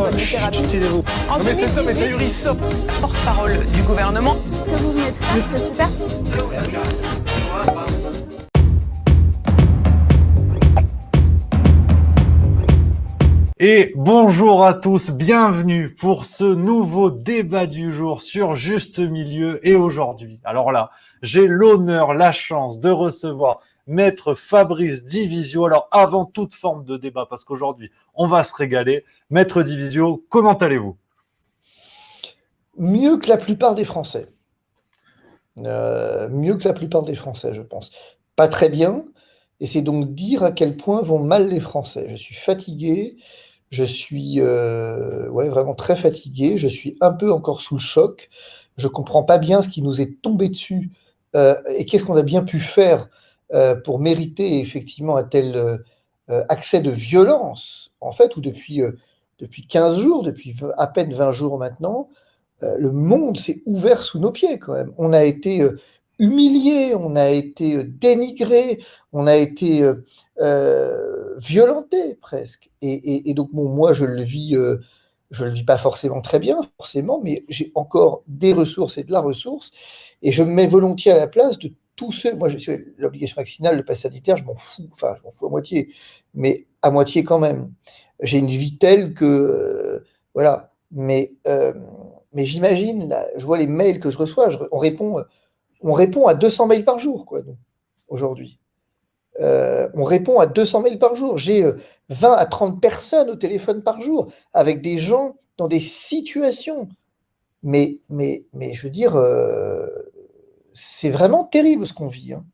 bonne littérature. Excusez-vous. Non mais cet homme est ahurissant. Porte-parole du gouvernement. Ce que vous venez de faire, c'est super. Et bonjour à tous, bienvenue pour ce nouveau débat du jour sur Juste Milieu. Et aujourd'hui, alors là, j'ai l'honneur, la chance de recevoir Maître Fabrice Divisio. Alors avant toute forme de débat, parce qu'aujourd'hui, on va se régaler. Maître Divisio, comment allez-vous ? Mieux que la plupart des Français. Mieux que la plupart des Français, je pense. Pas très bien, et c'est donc dire à quel point vont mal les Français. Je suis fatigué, je suis vraiment très fatigué, je suis un peu encore sous le choc, je comprends pas bien ce qui nous est tombé dessus, et qu'est-ce qu'on a bien pu faire pour mériter effectivement un tel accès de violence, en fait, où depuis 15 jours, depuis à peine 20 jours maintenant, le monde s'est ouvert sous nos pieds quand même. On a été humiliés, on a été dénigrés, on a été violentés presque. Et donc bon, moi je le vis pas forcément très bien, forcément, mais j'ai encore des ressources et de la ressource, et je me mets volontiers à la place de tous ceux. Moi, l'obligation vaccinale, le pass sanitaire, je m'en fous. Enfin, je m'en fous à moitié, mais à moitié quand même. J'ai une vie telle que voilà. Mais j'imagine, là, je vois les mails que je reçois, on répond à 200 mails par jour, quoi, aujourd'hui. On répond à 200 mails par jour. J'ai 20 à 30 personnes au téléphone par jour, avec des gens dans des situations. Mais je veux dire, c'est vraiment terrible ce qu'on vit. Hein.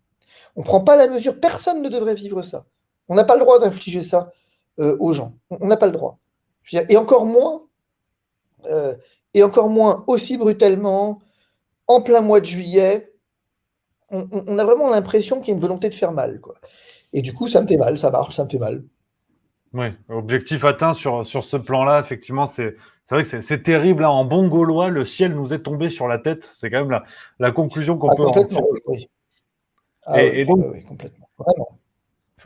On ne prend pas la mesure, personne ne devrait vivre ça. On n'a pas le droit d'infliger ça aux gens. On n'a pas le droit. Je veux dire, et encore moins aussi brutalement, en plein mois de juillet. On a vraiment l'impression qu'il y a une volonté de faire mal, quoi. Et du coup, ça me fait mal, ça marche, ça me fait mal. Oui, objectif atteint sur ce plan-là, effectivement, c'est vrai que c'est terrible. Hein. En bon gaulois, le ciel nous est tombé sur la tête. C'est quand même la conclusion qu'on peut en complètement, tirer. oui. Et donc, oui, complètement. Vraiment.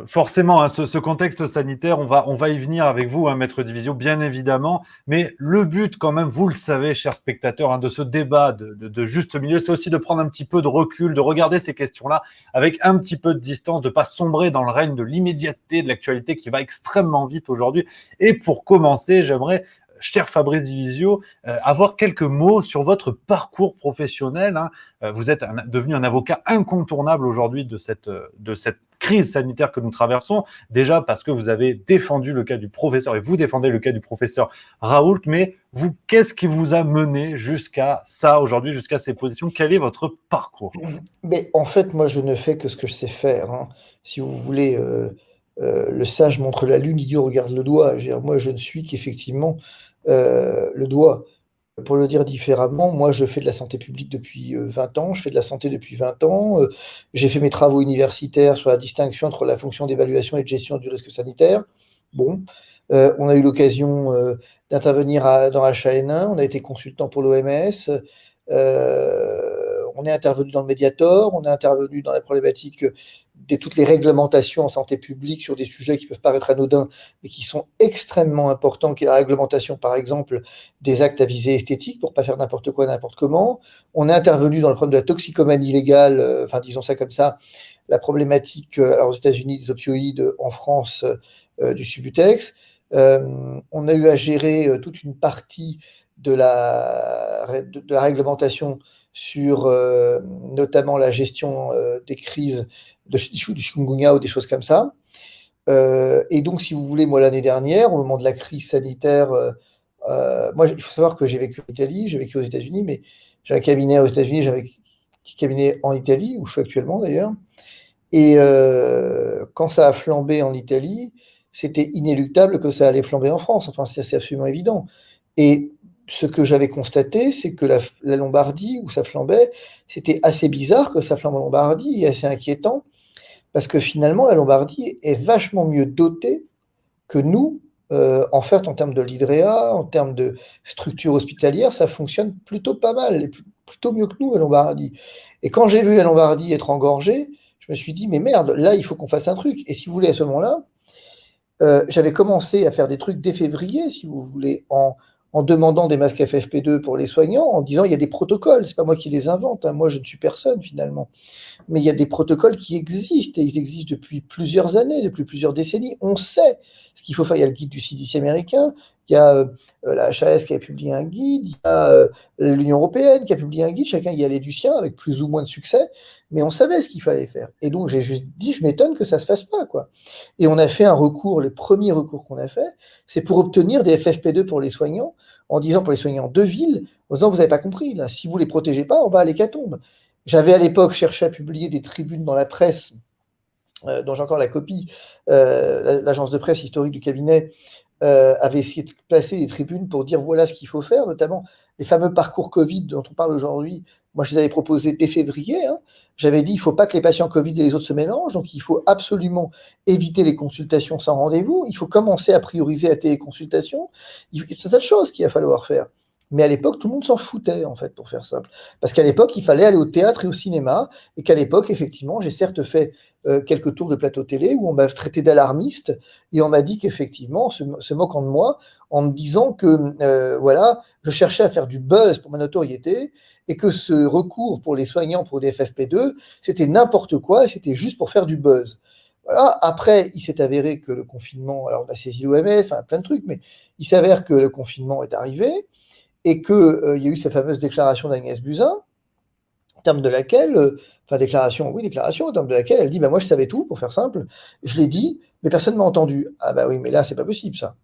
forcément, hein, ce contexte sanitaire, on va y venir avec vous, hein, Maître Divisio, bien évidemment. Mais le but, quand même, vous le savez, chers spectateurs, hein, de ce débat de juste milieu, c'est aussi de prendre un petit peu de recul, de regarder ces questions-là avec un petit peu de distance, de ne pas sombrer dans le règne de l'immédiateté de l'actualité qui va extrêmement vite aujourd'hui. Et pour commencer, j'aimerais, cher Fabrice Divisio, avoir quelques mots sur votre parcours professionnel. Hein. Vous êtes devenu un avocat incontournable aujourd'hui de cette crise sanitaire que nous traversons, déjà parce que vous avez défendu le cas du professeur, et vous défendez le cas du professeur Raoult, mais vous, qu'est-ce qui vous a mené jusqu'à ça aujourd'hui, jusqu'à ces positions ? Quel est votre parcours ? Mais en fait, moi, je ne fais que ce que je sais faire. Hein. Si vous voulez, le sage montre la lune, l'idiot regarde le doigt. Je veux dire, moi, je ne suis qu'effectivement le doigt. Pour le dire différemment, moi je fais de la santé publique depuis 20 ans, je fais de la santé depuis 20 ans, j'ai fait mes travaux universitaires sur la distinction entre la fonction d'évaluation et de gestion du risque sanitaire. Bon, on a eu l'occasion d'intervenir dans H1N1, on a été consultant pour l'OMS, on est intervenu dans le Mediator, on est intervenu dans la problématique de toutes les réglementations en santé publique sur des sujets qui peuvent paraître anodins, mais qui sont extrêmement importants, qui est la réglementation, par exemple, des actes à visée esthétique, pour ne pas faire n'importe quoi, n'importe comment. On est intervenu dans le problème de la toxicomanie légale, disons ça comme ça, la problématique, alors aux États-Unis, des opioïdes, en France, du Subutex. On a eu à gérer toute une partie de la réglementation sur notamment la gestion des crises du chikungunya ou des choses comme ça. Et donc, si vous voulez, moi, l'année dernière, au moment de la crise sanitaire, moi, il faut savoir que j'ai vécu en Italie, j'ai vécu aux États-Unis, mais j'ai un cabinet aux États-Unis, j'avais un cabinet en Italie, où je suis actuellement d'ailleurs. Et quand ça a flambé en Italie, c'était inéluctable que ça allait flamber en France. Enfin, c'est absolument évident. Et ce que j'avais constaté, c'est que la Lombardie, où ça flambait, c'était assez bizarre que ça flambe en Lombardie, et assez inquiétant, parce que finalement, la Lombardie est vachement mieux dotée que nous. En fait, en termes de l'hydréa, en termes de structure hospitalière, ça fonctionne plutôt pas mal, et plutôt mieux que nous, la Lombardie. Et quand j'ai vu la Lombardie être engorgée, je me suis dit, mais merde, là, il faut qu'on fasse un truc. Et si vous voulez, à ce moment-là, j'avais commencé à faire des trucs dès février, si vous voulez, en demandant des masques FFP2 pour les soignants, en disant il y a des protocoles, c'est pas moi qui les invente, hein, moi je ne suis personne finalement, mais il y a des protocoles qui existent, et ils existent depuis plusieurs années, depuis plusieurs décennies, on sait ce qu'il faut faire, il y a le guide du CDC américain, il y a la HAS qui a publié un guide, il y a l'Union européenne qui a publié un guide, chacun y allait du sien avec plus ou moins de succès, mais on savait ce qu'il fallait faire, et donc j'ai juste dit, je m'étonne que ça se fasse pas, quoi. Et on a fait un recours, le premier recours qu'on a fait, c'est pour obtenir des FFP2 pour les soignants, en disant pour les soignants de ville, en disant vous n'avez pas compris, là, si vous ne les protégez pas, on va à l'hécatombe. J'avais à l'époque cherché à publier des tribunes dans la presse, dont j'ai encore la copie, l'agence de presse historique du cabinet avait essayé de placer des tribunes pour dire voilà ce qu'il faut faire, notamment les fameux parcours Covid dont on parle aujourd'hui. Moi, je les avais proposés dès février. Hein. J'avais dit il ne faut pas que les patients Covid et les autres se mélangent, donc il faut absolument éviter les consultations sans rendez-vous. Il faut commencer à prioriser la téléconsultation. C'est cette chose qu'il va falloir faire. Mais à l'époque, tout le monde s'en foutait, en fait, pour faire simple. Parce qu'à l'époque, il fallait aller au théâtre et au cinéma, et qu'à l'époque, effectivement, j'ai certes fait quelques tours de plateau télé où on m'a traité d'alarmiste, et on m'a dit qu'effectivement, se moquant de moi, en me disant que, voilà, je cherchais à faire du buzz pour ma notoriété, et que ce recours pour les soignants pour des FFP2, c'était n'importe quoi, et c'était juste pour faire du buzz. Voilà. Après, il s'est avéré que le confinement, alors on a saisi l'OMS, enfin plein de trucs, mais il s'avère que le confinement est arrivé, et qu'il y a eu cette fameuse déclaration d'Agnès Buzyn, en termes de laquelle, déclaration, en termes de laquelle elle dit, bah, moi je savais tout, pour faire simple, je l'ai dit, mais personne ne m'a entendu. Ah bah oui, mais là, c'est pas possible, ça.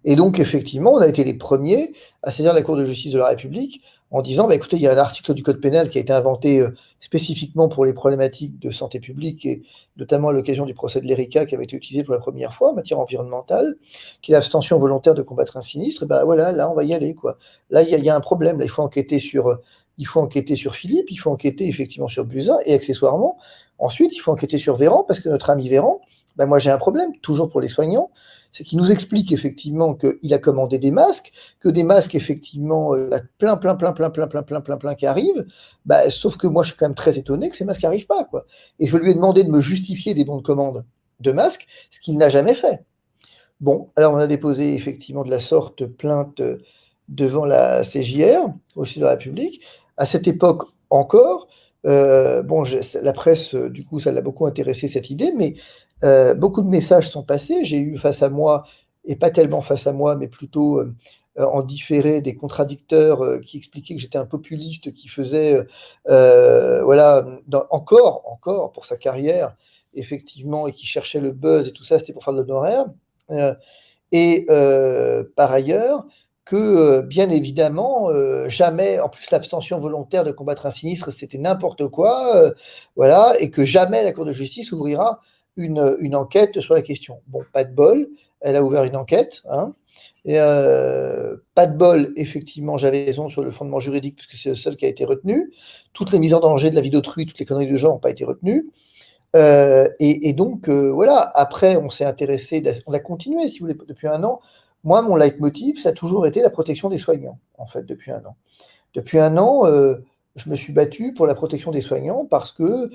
Et donc, effectivement, on a été les premiers à saisir la Cour de justice de la République en disant, bah, écoutez, il y a un article du Code pénal qui a été inventé spécifiquement pour les problématiques de santé publique, et notamment à l'occasion du procès de l'ERICA qui avait été utilisé pour la première fois en matière environnementale, qui est l'abstention volontaire de combattre un sinistre. Et bah voilà, là, on va y aller, quoi. Là, il y a un problème. Là, il faut enquêter sur Philippe, il faut enquêter effectivement sur Buzyn, et accessoirement, ensuite, il faut enquêter sur Véran, parce que notre ami Véran, bah, moi j'ai un problème, toujours pour les soignants, c'est qu'il nous explique effectivement qu'il a commandé des masques, que des masques, effectivement, plein qui arrivent, bah, sauf que moi je suis quand même très étonné que ces masques n'arrivent pas, quoi. Et je lui ai demandé de me justifier des bons de commande de masques, ce qu'il n'a jamais fait. Bon, alors on a déposé effectivement de la sorte plainte devant la CJR, au Justice de la République. À cette époque encore, la presse, du coup, ça l'a beaucoup intéressé cette idée, mais beaucoup de messages sont passés. J'ai eu face à moi, et pas tellement face à moi, mais plutôt en différé, des contradicteurs qui expliquaient que j'étais un populiste qui faisait, encore pour sa carrière, effectivement, et qui cherchait le buzz et tout ça, c'était pour faire de l'honoraire. Par ailleurs, que bien évidemment, jamais, en plus l'abstention volontaire de combattre un sinistre, c'était n'importe quoi, voilà, et que jamais la Cour de justice ouvrira une enquête sur la question. Bon, pas de bol, elle a ouvert une enquête, hein, et, pas de bol, effectivement, j'avais raison sur le fondement juridique, puisque c'est le seul qui a été retenu. Toutes les mises en danger de la vie d'autrui, toutes les conneries de genre n'ont pas été retenues. Donc, voilà, après, on s'est intéressé, on a continué, si vous voulez, depuis un an. Moi, mon leitmotiv, ça a toujours été la protection des soignants, en fait, depuis un an. Depuis un an, je me suis battu pour la protection des soignants parce que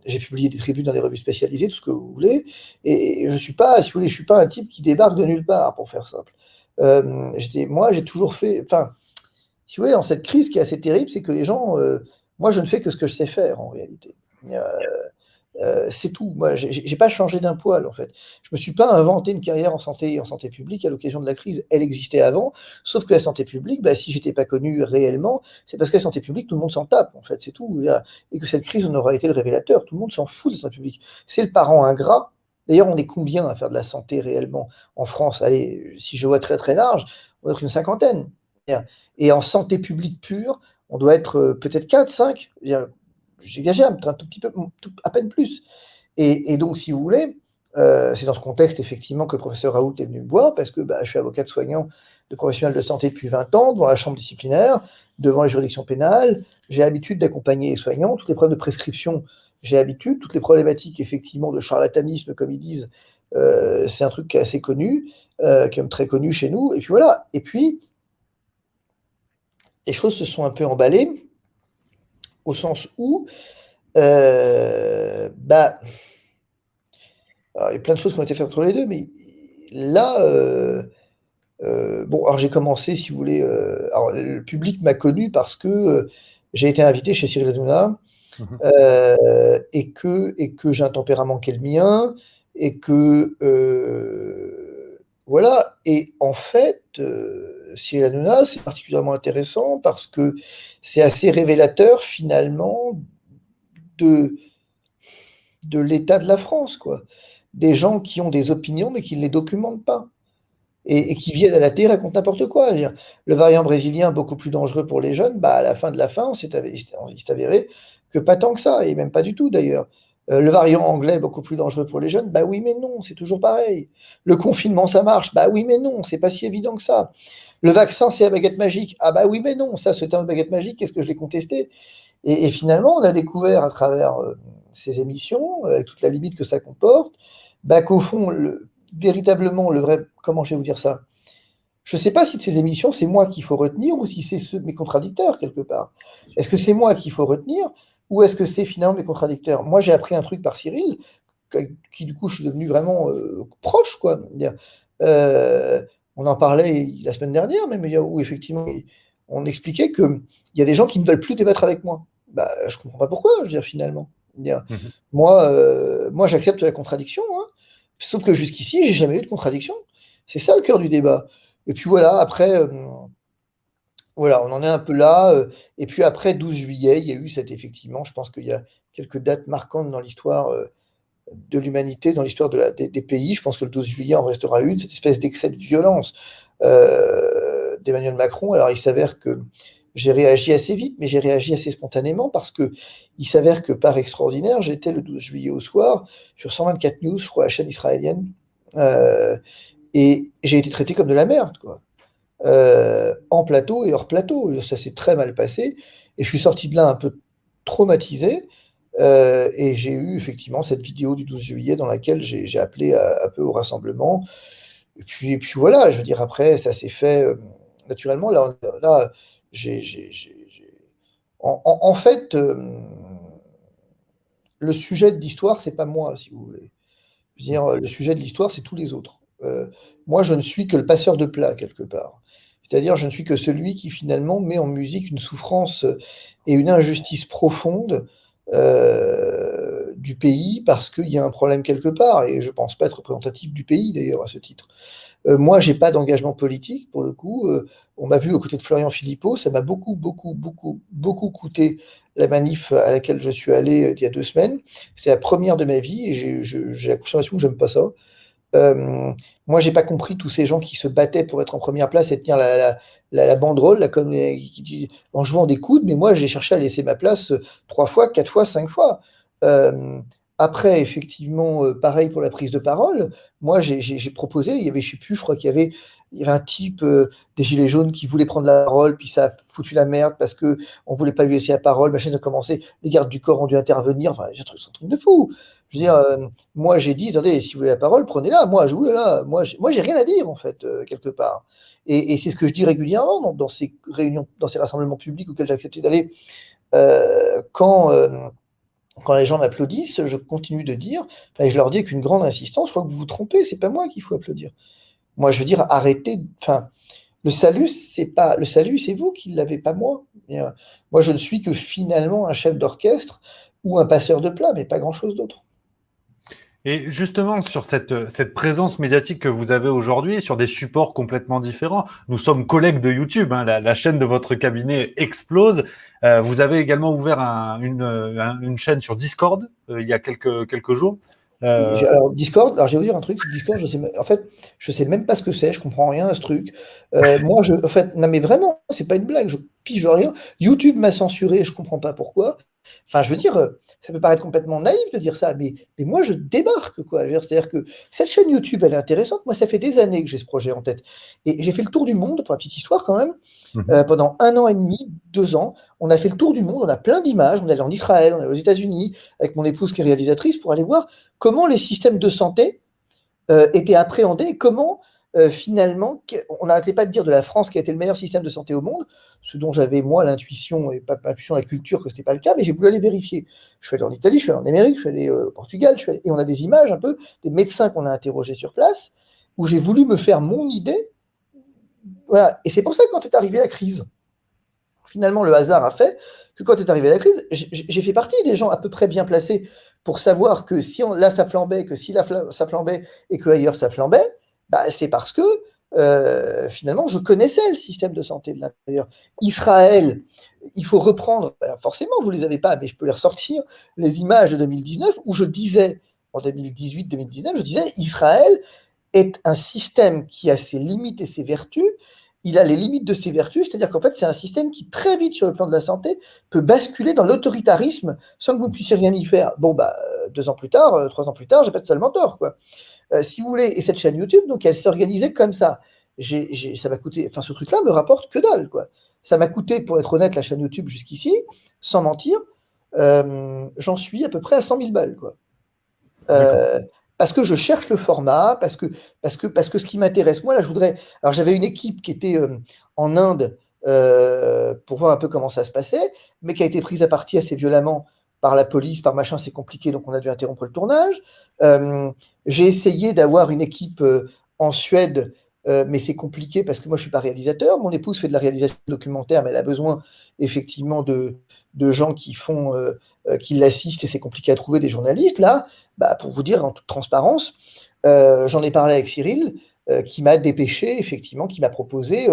j'ai publié des tribunes dans des revues spécialisées, tout ce que vous voulez, et je suis pas, si vous voulez, je suis pas un type qui débarque de nulle part, pour faire simple. Moi, j'ai toujours fait, enfin, si vous voulez, dans cette crise qui est assez terrible, c'est que les gens, moi, je ne fais que ce que je sais faire, en réalité. C'est tout. Moi, j'ai pas changé d'un poil, en fait. Je me suis pas inventé une carrière en santé publique à l'occasion de la crise. Elle existait avant, sauf que la santé publique, bah, si j'étais pas connu réellement, c'est parce que la santé publique, tout le monde s'en tape, en fait, c'est tout. Et que cette crise en aura été le révélateur. Tout le monde s'en fout de la santé publique. C'est le parent ingrat. D'ailleurs, on est combien à faire de la santé réellement en France? Allez, si je vois très très large, on doit être une cinquantaine. Et en santé publique pure, on doit être peut-être 4, 5. J'exagère, un tout petit peu, à peine plus. Et donc, si vous voulez, c'est dans ce contexte, effectivement, que le professeur Raoult est venu me voir, parce que je suis avocat de soignant de professionnel de santé depuis 20 ans, devant la chambre disciplinaire, devant les juridictions pénales. J'ai l'habitude d'accompagner les soignants. Toutes les problèmes de prescription, j'ai l'habitude. Toutes les problématiques, effectivement, de charlatanisme, comme ils disent, c'est un truc qui est assez connu, qui est même très connu chez nous. Et puis voilà. Et puis, les choses se sont un peu emballées, au sens où Alors, il y a plein de choses qui ont été faites entre les deux, mais là, bon, alors j'ai commencé, si vous voulez, alors le public m'a connu parce que j'ai été invité chez Cyril Hanouna, Mhm. et que j'ai un tempérament qui est le mien, et que voilà. Et en fait, Cyril Hanouna, c'est particulièrement intéressant parce que c'est assez révélateur finalement de, de l'état de la France, quoi. Des gens qui ont des opinions mais qui ne les documentent pas. Et qui viennent à la télé racontent n'importe quoi. Je veux dire, le variant brésilien, beaucoup plus dangereux pour les jeunes, bah, à la fin de la fin, il s'est avéré que pas tant que ça, et même pas du tout d'ailleurs. Le variant anglais, beaucoup plus dangereux pour les jeunes, bah oui, mais non, c'est toujours pareil. Le confinement, ça marche, bah oui, mais non, c'est pas si évident que ça. Le vaccin, c'est la baguette magique, ah bah oui, mais non, ça, ce terme de baguette magique, qu'est-ce que je l'ai contesté? Et finalement, on a découvert à travers ces émissions, avec toute la limite que ça comporte, bah, qu'au fond, véritablement, le vrai, comment je vais vous dire ça? Je ne sais pas si de ces émissions, c'est moi qu'il faut retenir ou si c'est ceux de mes contradicteurs, quelque part. Est-ce que c'est moi qu'il faut retenir ou est-ce que c'est finalement mes contradicteurs? Moi, j'ai appris un truc par Cyril, qui du coup, je suis devenu vraiment proche, quoi. Euh, on en parlait la semaine dernière, même, où effectivement, on expliquait qu'il y a des gens qui ne veulent plus débattre avec moi. Bah, je ne comprends pas pourquoi, je veux dire, finalement. Mhm. Moi, j'accepte la contradiction, hein, sauf que jusqu'ici, j'ai jamais eu de contradiction. C'est ça le cœur du débat. Et puis voilà, après, voilà, on en est un peu là. Et puis après 12 juillet, il y a eu effectivement, je pense qu'il y a quelques dates marquantes dans l'histoire de l'humanité, dans l'histoire des pays. Je pense que le 12 juillet en restera une, cette espèce d'excès de violence d'Emmanuel Macron. Alors il s'avère que j'ai réagi assez vite, mais j'ai réagi assez spontanément parce que il s'avère que par extraordinaire, j'étais le 12 juillet au soir sur 124 News, je crois, la chaîne israélienne, et j'ai été traité comme de la merde, quoi. En plateau et hors plateau. Ça s'est très mal passé. Et je suis sorti de là un peu traumatisé. Et j'ai eu effectivement cette vidéo du 12 juillet dans laquelle j'ai appelé un peu au rassemblement. Et puis voilà, je veux dire, après, ça s'est fait naturellement. Là en fait, le sujet de l'histoire, c'est pas moi, si vous voulez. Je veux dire, le sujet de l'histoire, c'est tous les autres. Moi, je ne suis que le passeur de plat, quelque part. C'est-à-dire, je ne suis que celui qui, finalement, met en musique une souffrance et une injustice profonde du pays parce qu'il y a un problème quelque part. Et je ne pense pas être représentatif du pays, d'ailleurs, à ce titre. Moi, j'ai pas d'engagement politique, pour le coup. On m'a vu aux côtés de Florian Philippot. Ça m'a beaucoup, beaucoup, beaucoup, beaucoup coûté la manif à laquelle je suis allé il y a 2 semaines. C'est la première de ma vie et j'ai la confirmation que j'aime pas ça. Moi, j'ai pas compris tous ces gens qui se battaient pour être en première place et tenir la banderole là, comme, en jouant des coudes, mais moi, j'ai cherché à laisser ma place 3 fois, 4 fois, 5 fois. Euh, Après, effectivement, pareil pour la prise de parole. Moi, j'ai proposé, il y avait, je sais plus, je crois qu'il y avait un type des Gilets jaunes qui voulait prendre la parole, puis ça a foutu la merde parce que on voulait pas lui laisser la parole. Machin a commencé, les gardes du corps ont dû intervenir. Enfin, c'est un truc de fou. Je veux dire, moi, j'ai dit, attendez, si vous voulez la parole, prenez-la. Moi, jouez-la. Moi, j'ai rien à dire, en fait, quelque part. Et c'est ce que je dis régulièrement dans ces réunions, dans ces rassemblements publics auxquels j'ai accepté d'aller. Euh, quand, euh, Quand les gens m'applaudissent, je continue de dire, enfin, je leur dis avec une grande insistance, je crois que vous vous trompez, c'est pas moi qu'il faut applaudir. Moi, je veux dire, arrêtez. Enfin, le salut, c'est vous qui l'avez, pas moi. Moi, je ne suis que finalement un chef d'orchestre ou un passeur de plat, mais pas grand-chose d'autre. Et justement, sur cette présence médiatique que vous avez aujourd'hui, sur des supports complètement différents, nous sommes collègues de YouTube, hein, la chaîne de votre cabinet explose. Vous avez également ouvert une chaîne sur Discord il y a quelques jours. Alors, Discord, alors je vais vous dire un truc, Discord, en fait, je sais même pas ce que c'est, je comprends rien à ce truc. Moi, en fait, non mais vraiment, c'est pas une blague, je pige rien. YouTube m'a censuré, je comprends pas pourquoi. Enfin, je veux dire, ça peut paraître complètement naïf de dire ça, mais moi, je débarque, quoi. Je veux dire, c'est-à-dire que cette chaîne YouTube, elle est intéressante. Moi, ça fait des années que j'ai ce projet en tête. Et j'ai fait le tour du monde, pour la petite histoire quand même, Mhm. pendant 1 an et demi, 2 ans. On a fait le tour du monde, on a plein d'images. On est allé en Israël, on est allé aux États-Unis, avec mon épouse qui est réalisatrice, pour aller voir comment les systèmes de santé étaient appréhendés, comment finalement, on n'arrêtait pas de dire de la France qui a été le meilleur système de santé au monde, ce dont j'avais, moi, l'intuition, et pas l'intuition, la culture, que ce n'était pas le cas, mais j'ai voulu aller vérifier. Je suis allé en Italie, je suis allé en Amérique, je suis allé au Portugal, et on a des images un peu des médecins qu'on a interrogés sur place, où j'ai voulu me faire mon idée. Voilà. Et c'est pour ça que quand est arrivée la crise, finalement, le hasard a fait que quand est arrivée la crise, j'ai fait partie des gens à peu près bien placés pour savoir que si là ça flambait, que si là ça flambait et qu'ailleurs ça flambait, bah, c'est parce que finalement je connaissais le système de santé de l'intérieur. Israël, il faut reprendre, forcément vous ne les avez pas, mais je peux les ressortir, les images de 2019 où je disais, en 2018-2019, je disais Israël est un système qui a ses limites et ses vertus. Il a les limites de ses vertus, c'est-à-dire qu'en fait, c'est un système qui, très vite, sur le plan de la santé, peut basculer dans l'autoritarisme sans que vous ne puissiez rien y faire. Bon, 2 ans plus tard, 3 ans plus tard, j'ai pas totalement tort, quoi. Si vous voulez, et cette chaîne YouTube, donc, elle s'organisait comme ça. Ça m'a coûté, enfin, ce truc-là me rapporte que dalle, quoi. Ça m'a coûté, pour être honnête, la chaîne YouTube jusqu'ici, sans mentir, j'en suis à peu près à 100 000 balles, quoi. Parce que je cherche le format, parce que ce qui m'intéresse, moi, là, je voudrais... Alors, j'avais une équipe qui était en Inde pour voir un peu comment ça se passait, mais qui a été prise à partie assez violemment par la police, par machin, c'est compliqué, donc on a dû interrompre le tournage. J'ai essayé d'avoir une équipe en Suède, mais c'est compliqué parce que moi, je ne suis pas réalisateur. Mon épouse fait de la réalisation documentaire, mais elle a besoin, effectivement, de gens qui l'assistent, et c'est compliqué à trouver, des journalistes. Là, pour vous dire en toute transparence, j'en ai parlé avec Cyril, qui m'a dépêché, effectivement, qui m'a proposé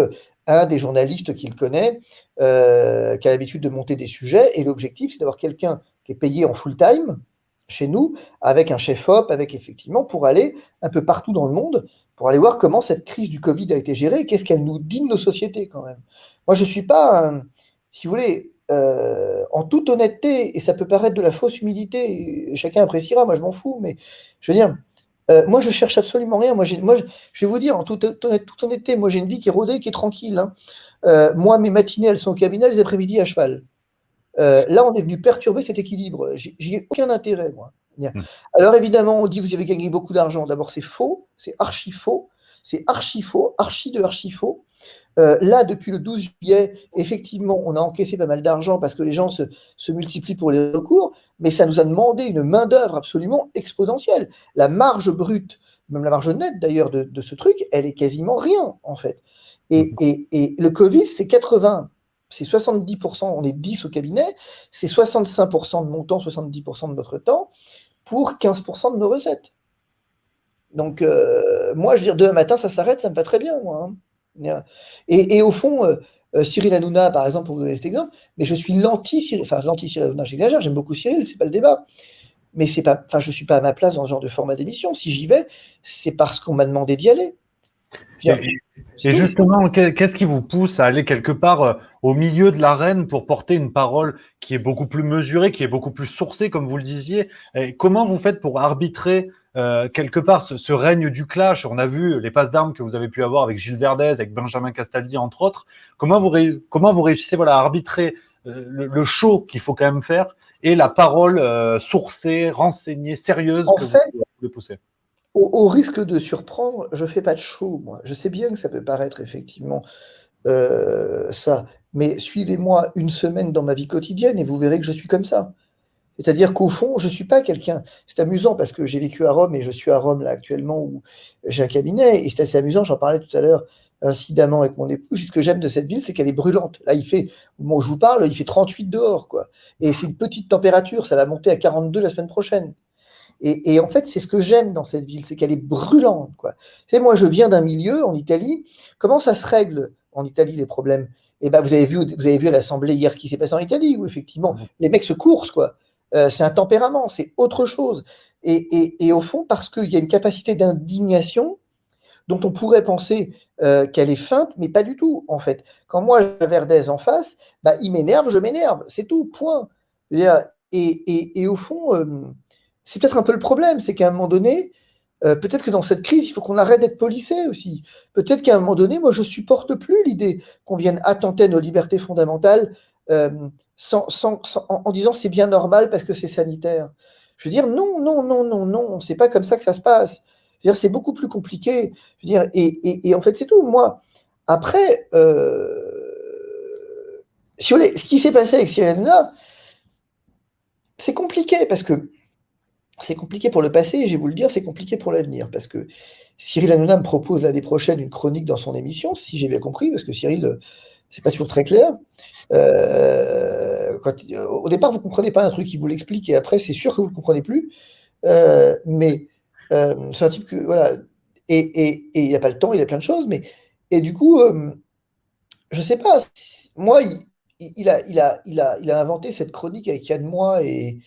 un des journalistes qu'il connaît, qui a l'habitude de monter des sujets, et l'objectif, c'est d'avoir quelqu'un qui est payé en full-time chez nous, avec un chef-op, avec effectivement, pour aller un peu partout dans le monde, pour aller voir comment cette crise du Covid a été gérée, et qu'est-ce qu'elle nous dit de nos sociétés, quand même. Moi, je ne suis pas, si vous voulez... en toute honnêteté, et ça peut paraître de la fausse humilité, et chacun appréciera, moi je m'en fous, mais je veux dire, moi je cherche absolument rien. Moi, je vais vous dire en toute honnêteté, moi j'ai une vie qui est rodée, qui est tranquille, hein. Moi, mes matinées, elles sont au cabinet, les après-midi à cheval. Là, on est venu perturber cet équilibre. J'y ai aucun intérêt, moi. Alors évidemment, on dit vous avez gagné beaucoup d'argent. D'abord, c'est faux, c'est archi faux, archi de archi faux. Là, depuis le 12 juillet, effectivement, on a encaissé pas mal d'argent parce que les gens se multiplient pour les recours, mais ça nous a demandé une main-d'œuvre absolument exponentielle. La marge brute, même la marge nette d'ailleurs de ce truc, elle est quasiment rien, en fait. Et le Covid, c'est 80, c'est 70%, on est 10 au cabinet, c'est 65% de mon temps, 70% de notre temps, pour 15% de nos recettes. Donc, moi, je veux dire, demain matin, ça s'arrête, ça me va très bien, moi, hein. Et au fond, Cyril Hanouna, par exemple, pour vous donner cet exemple, mais je suis l'anti-Cyril, enfin l'anti-Cyril Hanouna, j'exagère, j'aime beaucoup Cyril, c'est pas le débat, mais c'est pas, enfin je suis pas à ma place dans ce genre de format d'émission. Si j'y vais, c'est parce qu'on m'a demandé d'y aller. Et justement, qu'est-ce qui vous pousse à aller quelque part au milieu de l'arène pour porter une parole qui est beaucoup plus mesurée, qui est beaucoup plus sourcée, comme vous le disiez? Et comment vous faites pour arbitrer quelque part ce règne du clash? On a vu les passes d'armes que vous avez pu avoir avec Gilles Verdez, avec Benjamin Castaldi, entre autres. Comment vous réussissez à arbitrer le show qu'il faut quand même faire et la parole sourcée, renseignée, sérieuse que vous voulez pousser? Au risque de surprendre, je ne fais pas de show, moi. Je sais bien que ça peut paraître effectivement ça, mais suivez-moi une semaine dans ma vie quotidienne et vous verrez que je suis comme ça. C'est-à-dire qu'au fond, je ne suis pas quelqu'un... C'est amusant parce que j'ai vécu à Rome et je suis à Rome là actuellement où j'ai un cabinet, et c'est assez amusant, j'en parlais tout à l'heure incidemment avec mon épouse. Ce que j'aime de cette ville, c'est qu'elle est brûlante. Là, au moment où je vous parle, il fait 38 dehors, quoi. Et c'est une petite température, ça va monter à 42 la semaine prochaine. Et en fait, c'est ce que j'aime dans cette ville, c'est qu'elle est brûlante, quoi. Tu sais, moi, je viens d'un milieu en Italie. Comment ça se règle en Italie, les problèmes? Eh ben, vous avez vu à l'Assemblée hier ce qui s'est passé en Italie, où effectivement, les mecs se coursent, quoi. C'est un tempérament, c'est autre chose. Et au fond, parce qu'il y a une capacité d'indignation dont on pourrait penser qu'elle est feinte, mais pas du tout, en fait. Quand moi, j'ai Verdez en face, il m'énerve, je m'énerve, c'est tout, point. Et au fond... c'est peut-être un peu le problème, c'est qu'à un moment donné, peut-être que dans cette crise, il faut qu'on arrête d'être policé aussi. Peut-être qu'à un moment donné, moi, je ne supporte plus l'idée qu'on vienne attenter nos libertés fondamentales en disant c'est bien normal parce que c'est sanitaire. Je veux dire, non, c'est pas comme ça que ça se passe. Je veux dire, c'est beaucoup plus compliqué. Je veux dire, et en fait, c'est tout. Moi, après, si vous voulez, ce qui s'est passé avec Cyril Hanouna, c'est compliqué parce que c'est compliqué pour le passé, et je vais vous le dire, c'est compliqué pour l'avenir. Parce que Cyril Hanouna me propose l'année prochaine une chronique dans son émission, si j'ai bien compris, parce que Cyril, c'est pas toujours très clair. Au départ, vous ne comprenez pas un truc, il vous l'explique, et après, c'est sûr que vous ne le comprenez plus. Mais c'est un type que, voilà, et il n'a pas le temps, il a plein de choses, mais, et du coup, je sais pas, moi, il a inventé cette chronique avec Yann Moix et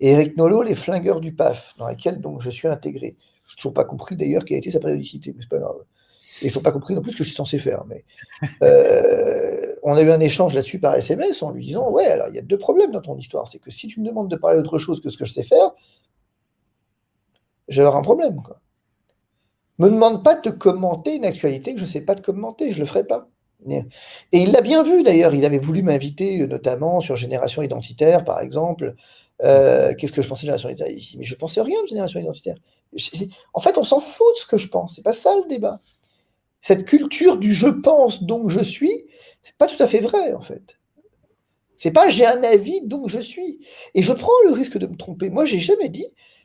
Éric Nolot, les flingueurs du PAF, dans laquelle donc je suis intégré. Je n'ai toujours pas compris d'ailleurs quelle a été sa périodicité, mais c'est pas grave. Et je n'ai toujours pas compris non plus ce que je suis censé faire. Mais on a eu un échange là-dessus par SMS en lui disant ouais, alors il y a 2 problèmes dans ton histoire. C'est que si tu me demandes de parler d'autre chose que ce que je sais faire, je vais avoir un problème, quoi. Me demande pas de commenter une actualité que je ne sais pas de commenter, je le ferai pas. Et il l'a bien vu d'ailleurs, il avait voulu m'inviter notamment sur Génération Identitaire, par exemple. Qu'est-ce que je pensais de Génération Identitaire? Mais je pensais rien de Génération Identitaire. En fait, on s'en fout de ce que je pense, c'est pas ça le débat. Cette culture du je pense donc je suis, c'est pas tout à fait vrai en fait. C'est pas j'ai un avis donc je suis. Et je prends le risque de me tromper. Moi, j'ai jamais dit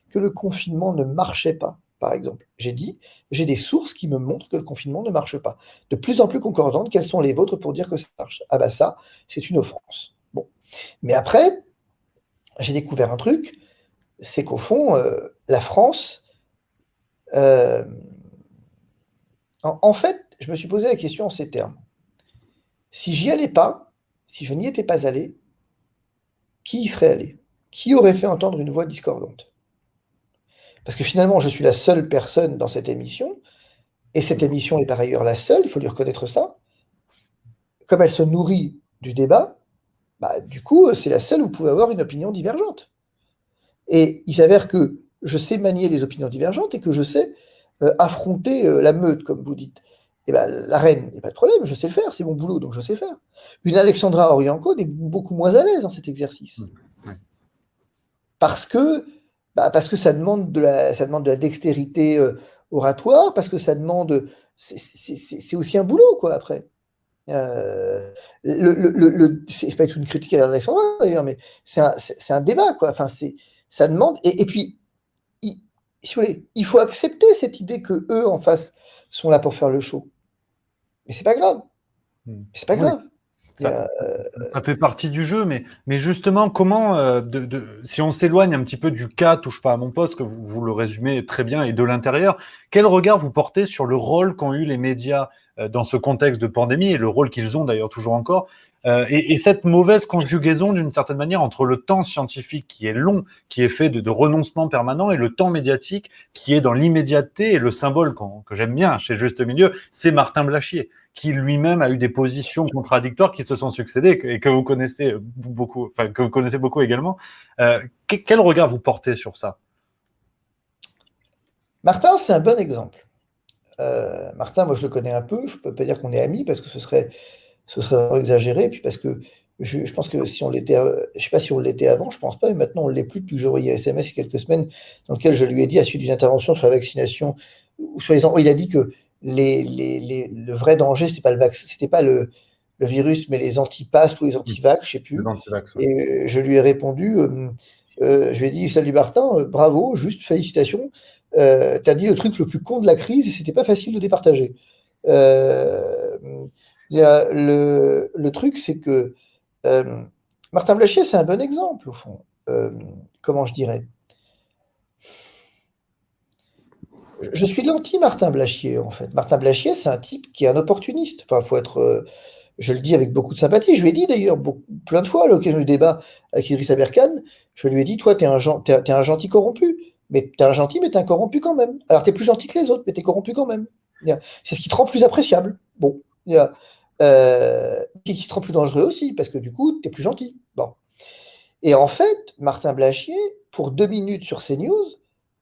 que le confinement ne marchait pas. Par exemple, j'ai dit, j'ai des sources qui me montrent que le confinement ne marche pas. De plus en plus concordantes, quelles sont les vôtres pour dire que ça marche? Ah bah ça, c'est une offense. Bon. Mais après, j'ai découvert un truc, c'est qu'au fond, la France, en fait, je me suis posé la question en ces termes. Si j'y allais pas, si je n'y étais pas allé, qui y serait allé? Qui aurait fait entendre une voix discordante? Parce que finalement, je suis la seule personne dans cette émission, et cette émission est par ailleurs la seule, il faut lui reconnaître ça. Comme elle se nourrit du débat, bah, du coup, c'est la seule où vous pouvez avoir une opinion divergente. Et il s'avère que je sais manier les opinions divergentes et que je sais affronter la meute, comme vous dites. Et ben, la reine, il n'y a pas de problème, je sais le faire, c'est mon boulot, donc je sais faire. Une Alexandra Oriancode est beaucoup moins à l'aise dans cet exercice. Parce que ça demande de la dextérité oratoire, parce que ça demande... C'est aussi un boulot, quoi, après. C'est pas une critique à Alexandra, d'ailleurs, mais c'est un débat, quoi. Enfin, ça demande... Et puis, si vous voulez, il faut accepter cette idée que eux en face sont là pour faire le show. Mais c'est pas grave. C'est pas grave. Ça fait partie du jeu, mais justement, comment, si on s'éloigne un petit peu du cas touche pas à mon poste, que vous le résumez très bien, et de l'intérieur, quel regard vous portez sur le rôle qu'ont eu les médias dans ce contexte de pandémie, et le rôle qu'ils ont d'ailleurs toujours encore, et cette mauvaise conjugaison d'une certaine manière entre le temps scientifique qui est long, qui est fait de renoncement permanent, et le temps médiatique qui est dans l'immédiateté, et le symbole que j'aime bien chez Juste Milieu, c'est Martin Blachier, qui lui-même a eu des positions contradictoires qui se sont succédées et que vous connaissez beaucoup, enfin, que vous connaissez beaucoup également. Quel regard vous portez sur ça? Martin, c'est un bon exemple. Martin, moi je le connais un peu, je ne peux pas dire qu'on est amis parce que ce serait exagéré, puis parce que je pense que si on l'était, je ne sais pas si on l'était avant, je ne pense pas, et maintenant on ne l'est plus depuis que j'ai envoyé un SMS il y a quelques semaines dans lequel je lui ai dit, à la suite d'une intervention sur la vaccination, où il a dit que le vrai danger, c'était pas le virus, mais les anti-passes ou les anti-vax, je ne sais plus. Et je lui ai répondu, je lui ai dit, salut Martin, bravo, juste félicitations, tu as dit le truc le plus con de la crise et c'était pas facile de départager. Le truc, c'est que Martin Blachier, c'est un bon exemple, au fond. Comment je dirais? Je suis l'anti-Martin Blachier, en fait. Martin Blachier, c'est un type qui est un opportuniste. Enfin, faut être... je le dis avec beaucoup de sympathie. Je lui ai dit, d'ailleurs, plein de fois, à l'occasion du débat avec Idriss Aberkane, je lui ai dit, toi, t'es un gentil corrompu. Mais t'es un gentil, mais t'es un corrompu quand même. Alors, t'es plus gentil que les autres, mais t'es corrompu quand même. C'est ce qui te rend plus appréciable. Bon. Qui te rend plus dangereux aussi, parce que du coup, t'es plus gentil. Bon. Et en fait, Martin Blachier, pour 2 minutes sur CNews,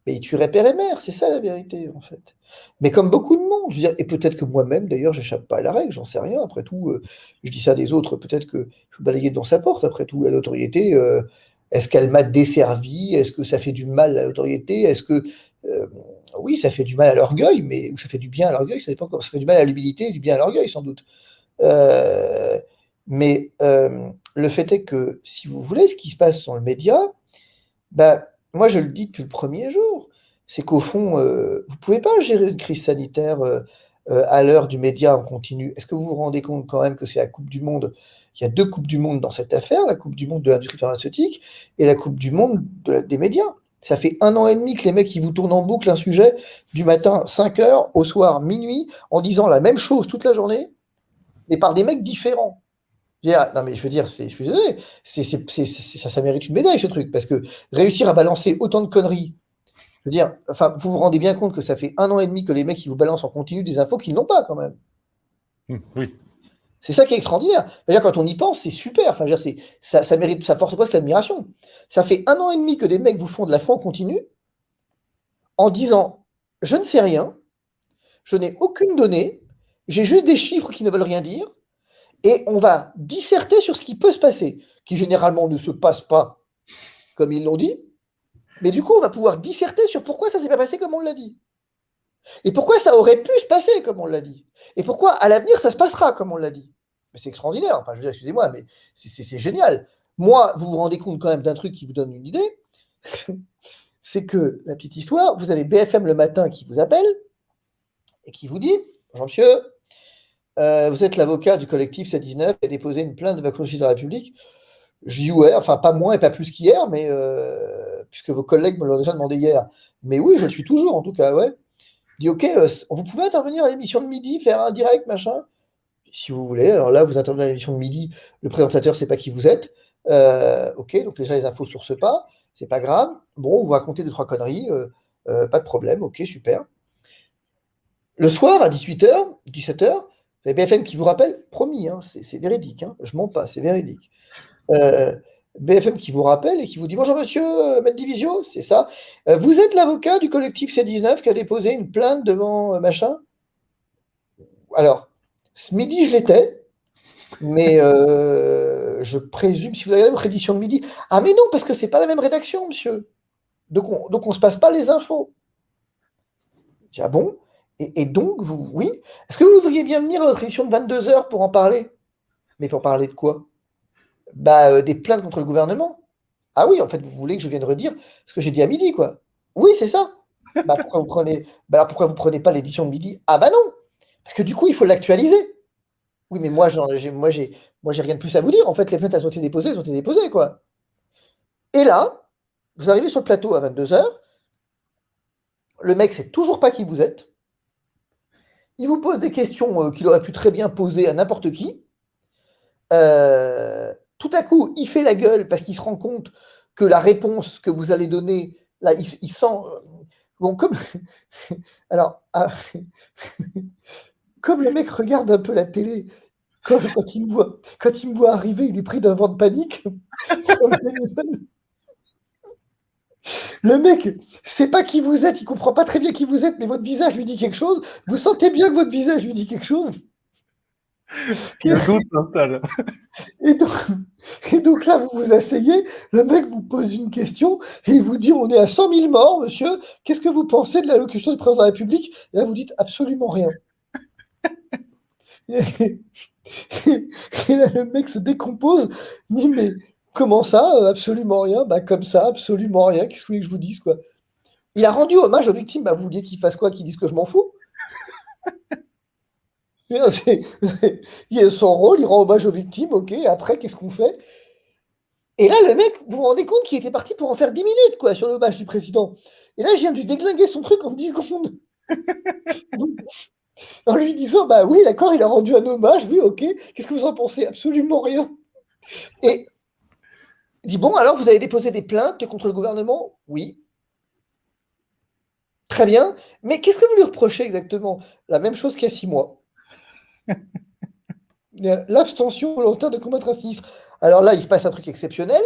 mais il tuerait père et mère, c'est ça la vérité, en fait. Mais comme beaucoup de monde, je veux dire, et peut-être que moi-même, d'ailleurs, j'échappe pas à la règle, j'en sais rien, après tout, je dis ça des autres, peut-être que je suis balayé devant sa porte, après tout, la notoriété, est-ce qu'elle m'a desservi? Est-ce que ça fait du mal à la notoriété? Est-ce que oui, ça fait du mal à l'orgueil, ou ça fait du bien à l'orgueil, ça dépend comment. Ça fait du mal à l'humilité et du bien à l'orgueil, sans doute. Mais le fait est que, si vous voulez, ce qui se passe dans le média, moi je le dis depuis le premier jour, c'est qu'au fond, vous ne pouvez pas gérer une crise sanitaire à l'heure du média en continu. Est-ce que vous vous rendez compte quand même que c'est la Coupe du Monde? Il y a 2 Coupes du Monde dans cette affaire, la Coupe du Monde de l'industrie pharmaceutique et la Coupe du Monde des médias. Ça fait 1 an et demi que les mecs, ils vous tournent en boucle un sujet du matin 5h au soir minuit en disant la même chose toute la journée, mais par des mecs différents. Non, mais je veux dire, je suis désolé, ça mérite une médaille, ce truc, parce que réussir à balancer autant de conneries, je veux dire, enfin, vous vous rendez bien compte que ça fait 1 an et demi que les mecs, ils vous balancent en continu des infos qu'ils n'ont pas, quand même. Oui. C'est ça qui est extraordinaire. D'ailleurs, quand on y pense, c'est super. Enfin, ça mérite, ça force presque l'admiration. Ça fait 1 an et demi que des mecs vous font de la foi en continu en disant « je ne sais rien, je n'ai aucune donnée, j'ai juste des chiffres qui ne veulent rien dire, et on va disserter sur ce qui peut se passer, qui généralement ne se passe pas comme ils l'ont dit, mais du coup, on va pouvoir disserter sur pourquoi ça ne s'est pas passé comme on l'a dit. Et pourquoi ça aurait pu se passer comme on l'a dit. Et pourquoi, à l'avenir, ça se passera comme on l'a dit. Mais c'est extraordinaire. Enfin, je veux dire, excusez-moi, mais c'est génial. Moi, vous vous rendez compte quand même d'un truc qui vous donne une idée, c'est que, la petite histoire, vous avez BFM le matin qui vous appelle et qui vous dit « Bonjour monsieur, vous êtes l'avocat du collectif C19 qui a déposé une plainte de la Cour de justice de la République. » Je dis « Ouais, enfin pas moins et pas plus qu'hier, mais puisque vos collègues me l'ont déjà demandé hier. Mais oui, je le suis toujours en tout cas, ouais. » Je dis « Ok, vous pouvez intervenir à l'émission de midi, faire un direct, machin ?» Si vous voulez. Alors là, vous intervenez à l'émission de midi, le présentateur ne sait pas qui vous êtes. Ok, donc déjà les infos ne sourcent pas, c'est pas grave. Bon, vous racontez 2-3 conneries, pas de problème, ok, super. Le soir, à 18h, 17h, vous avez BFM qui vous rappelle, promis, hein, c'est véridique, hein, je mens pas, c'est véridique. BFM qui vous rappelle et qui vous dit « Bonjour monsieur, Maître Divisio, c'est ça. Vous êtes l'avocat du collectif C19 qui a déposé une plainte devant machin ?» Alors, ce midi, je l'étais, mais je présume, si vous avez la même rédaction de midi, « Ah mais non, parce que c'est pas la même rédaction, monsieur. Donc on se passe pas les infos. » Je dis « Ah bon ? Et donc, oui. Est-ce que vous voudriez bien venir à votre édition de 22h pour en parler ? » Mais pour parler de quoi ? Des plaintes contre le gouvernement. Ah oui, en fait, vous voulez que je vienne redire ce que j'ai dit à midi, quoi. Oui, c'est ça. Pourquoi vous prenez pas l'édition de midi ? Ah non, parce que du coup, il faut l'actualiser. Oui, mais moi, j'ai rien de plus à vous dire. En fait, les plaintes, elles ont été déposées, quoi. Et là, vous arrivez sur le plateau à 22h, le mec sait toujours pas qui vous êtes. Il vous pose des questions qu'il aurait pu très bien poser à n'importe qui. Tout à coup, il fait la gueule parce qu'il se rend compte que la réponse que vous allez donner, là, il sent... Bon, alors, comme le mec regarde un peu la télé, quand il me voit arriver, il est pris d'un vent de panique. Le mec sait pas qui vous êtes, il comprend pas très bien qui vous êtes, mais votre visage lui dit quelque chose. Vous sentez bien que votre visage lui dit quelque chose. Le doute s'installe. Et donc là, vous vous asseyez, le mec vous pose une question et il vous dit « On est à 100 000 morts, monsieur. Qu'est-ce que vous pensez de l'allocution du président de la République ?» Et là, vous dites absolument rien. Et là, le mec se décompose, dit « Mais comment ça, absolument rien ?» Comme ça, absolument rien. Qu'est-ce que vous voulez que je vous dise, quoi ? Il a rendu hommage aux victimes. Vous vouliez qu'il fasse quoi ? Qu'il dise que je m'en fous ? Il a son rôle, il rend hommage aux victimes, ok, après, qu'est-ce qu'on fait ? Et là, le mec, vous vous rendez compte qu'il était parti pour en faire 10 minutes, quoi, sur l'hommage du président. Et là, je viens de lui déglinguer son truc en 10 secondes. En lui disant, oui, d'accord, il a rendu un hommage, oui, ok, qu'est-ce que vous en pensez ? Absolument rien. Et il dit, bon, alors, vous avez déposé des plaintes contre le gouvernement ? Oui. Très bien, mais qu'est-ce que vous lui reprochez exactement ? La même chose qu'il y a 6 mois. L'abstention volontaire de combattre un sinistre. Alors là, il se passe un truc exceptionnel,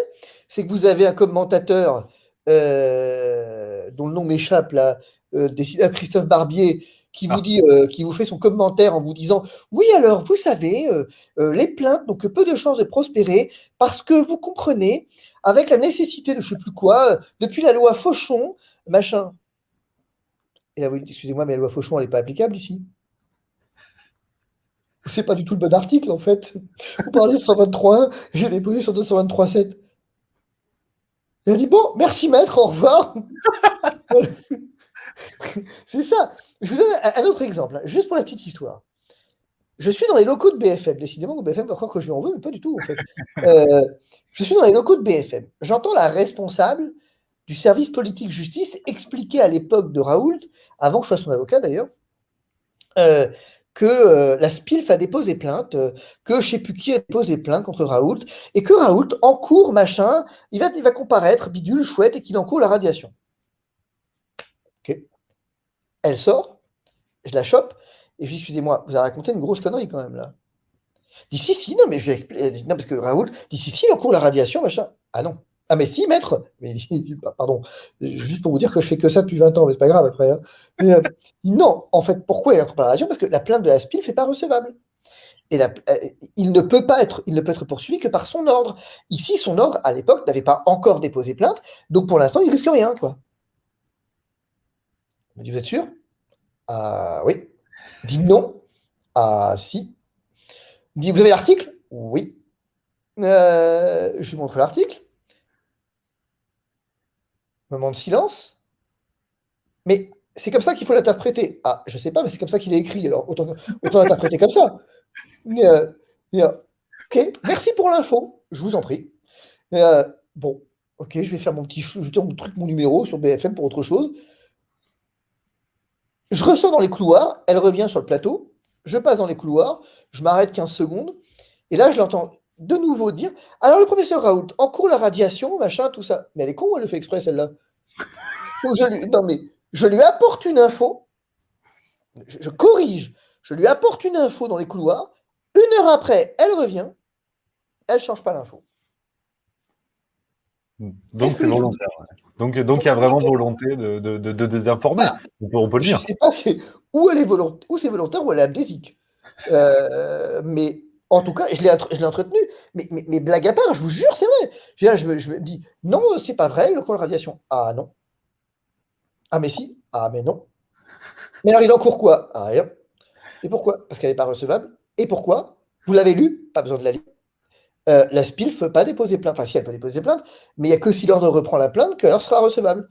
c'est que vous avez un commentateur dont le nom m'échappe là, Christophe Barbier, qui vous dit, qui vous fait son commentaire en vous disant « Oui, alors, vous savez, les plaintes n'ont que peu de chances de prospérer parce que vous comprenez, avec la nécessité de je ne sais plus quoi, depuis la loi Fauchon, machin. » Et là, vous dites, excusez-moi, mais la loi Fauchon, elle n'est pas applicable ici. C'est pas du tout le bon article, en fait. Vous parlez de 123.1, j'ai déposé sur 223.7. Il a dit, bon, merci maître, au revoir. C'est ça. Je vous donne un autre exemple, hein, juste pour la petite histoire. Je suis dans les locaux de BFM. Décidément, BFM va croire que je lui en veux, mais pas du tout, en fait. Je suis dans les locaux de BFM. J'entends la responsable du service politique justice expliquer à l'époque de Raoult, avant que je sois son avocat d'ailleurs, que la SPILF a déposé plainte, que je ne sais plus qui a déposé plainte contre Raoult, et que Raoult encourt machin, il va comparaître, bidule, chouette, et qu'il encourt la radiation. Okay. Elle sort, je la chope, et je dis, excusez-moi, vous avez raconté une grosse connerie quand même là. Je dis, si, non, mais je lui explique, non, parce que Raoult dit, si, il encourt la radiation, machin. Ah non. Ah, mais si, maître. Mais il dit, pardon, juste pour vous dire que je fais que ça depuis 20 ans, mais c'est pas grave après. Hein. Mais, non, en fait, pourquoi il encourt la radiation? Parce que la plainte de la SPILF n'est pas recevable. Et il ne peut être poursuivi que par son ordre. Ici, son ordre, à l'époque, n'avait pas encore déposé plainte, donc pour l'instant, il risque rien, quoi. Je me dis, vous êtes sûr? Ah oui. Il dit non. Ah si. Il dit, vous avez l'article? Oui. Je lui montre l'article. Moment de silence. Mais c'est comme ça qu'il faut l'interpréter. Ah, je sais pas, mais c'est comme ça qu'il est écrit, alors autant l'interpréter comme ça. Ok, merci pour l'info, je vous en prie. Bon, ok, je vais faire mon truc, mon numéro sur BFM pour autre chose. Je ressors dans les couloirs, elle revient sur le plateau, je passe dans les couloirs, je m'arrête 15 secondes, et là je l'entends de nouveau dire, alors le professeur Raoult, encourt la radiation, machin, tout ça. Mais elle est con, elle le fait exprès, celle-là. Non, mais je lui apporte une info, je corrige, je lui apporte une info dans les couloirs, 1 heure après, elle revient, elle ne change pas l'info. Donc c'est volontaire. Donc il y a vraiment volonté de désinformer. Voilà. On peut le dire. Je ne sais pas où elle est volontaire, ou c'est volontaire ou elle est amnésique. Mais en tout cas, je l'ai entretenu. Mais blague à part, je vous jure, c'est vrai. Je me dis, non, c'est pas vrai, le cours de radiation. Ah non. Ah mais si. Ah mais non. Mais alors il encourt quoi? Ah rien. Et pourquoi? Parce qu'elle n'est pas recevable. Et pourquoi? Vous l'avez lu? Pas besoin de la lire. La SPILF ne peut pas déposer plainte. Enfin, si elle peut déposer plainte, mais il n'y a que si l'ordre reprend la plainte qu'elle sera recevable.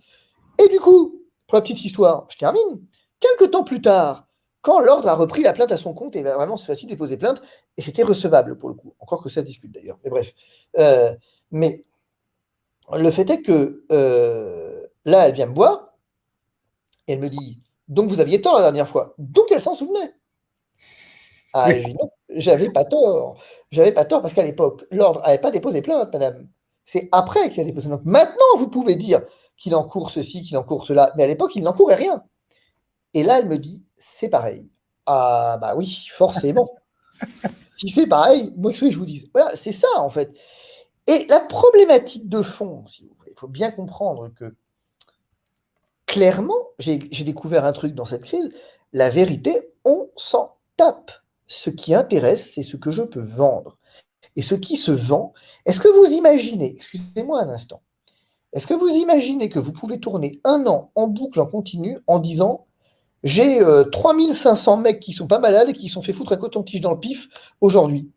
Et du coup, pour la petite histoire, je termine. Quelques temps plus tard, quand l'ordre a repris la plainte à son compte, et vraiment cette fois-ci déposer plainte, et c'était recevable pour le coup. Encore que ça se discute d'ailleurs. Mais bref. Mais le fait est que là, elle vient me voir, et elle me dit, donc vous aviez tort la dernière fois. Donc elle s'en souvenait. Ah, oui. Non, j'avais pas tort. J'avais pas tort parce qu'à l'époque, l'ordre n'avait pas déposé plainte, madame. C'est après qu'il a déposé. Donc maintenant, vous pouvez dire qu'il encourt ceci, qu'il encourt cela. Mais à l'époque, il n'encourait rien. Et là, elle me dit, c'est pareil. Ah, bah oui, forcément. Si c'est pareil, moi, je vous dis. Voilà, c'est ça, en fait. Et la problématique de fond, si vous voulez, il faut bien comprendre que, clairement, j'ai découvert un truc dans cette crise. La vérité, on s'en tape. Ce qui intéresse, c'est ce que je peux vendre. Et ce qui se vend, est-ce que vous imaginez, excusez-moi un instant, est-ce que vous imaginez que vous pouvez tourner 1 an en boucle, en continu, en disant j'ai 3500 mecs qui sont pas malades et qui se sont fait foutre un coton-tige dans le pif aujourd'hui.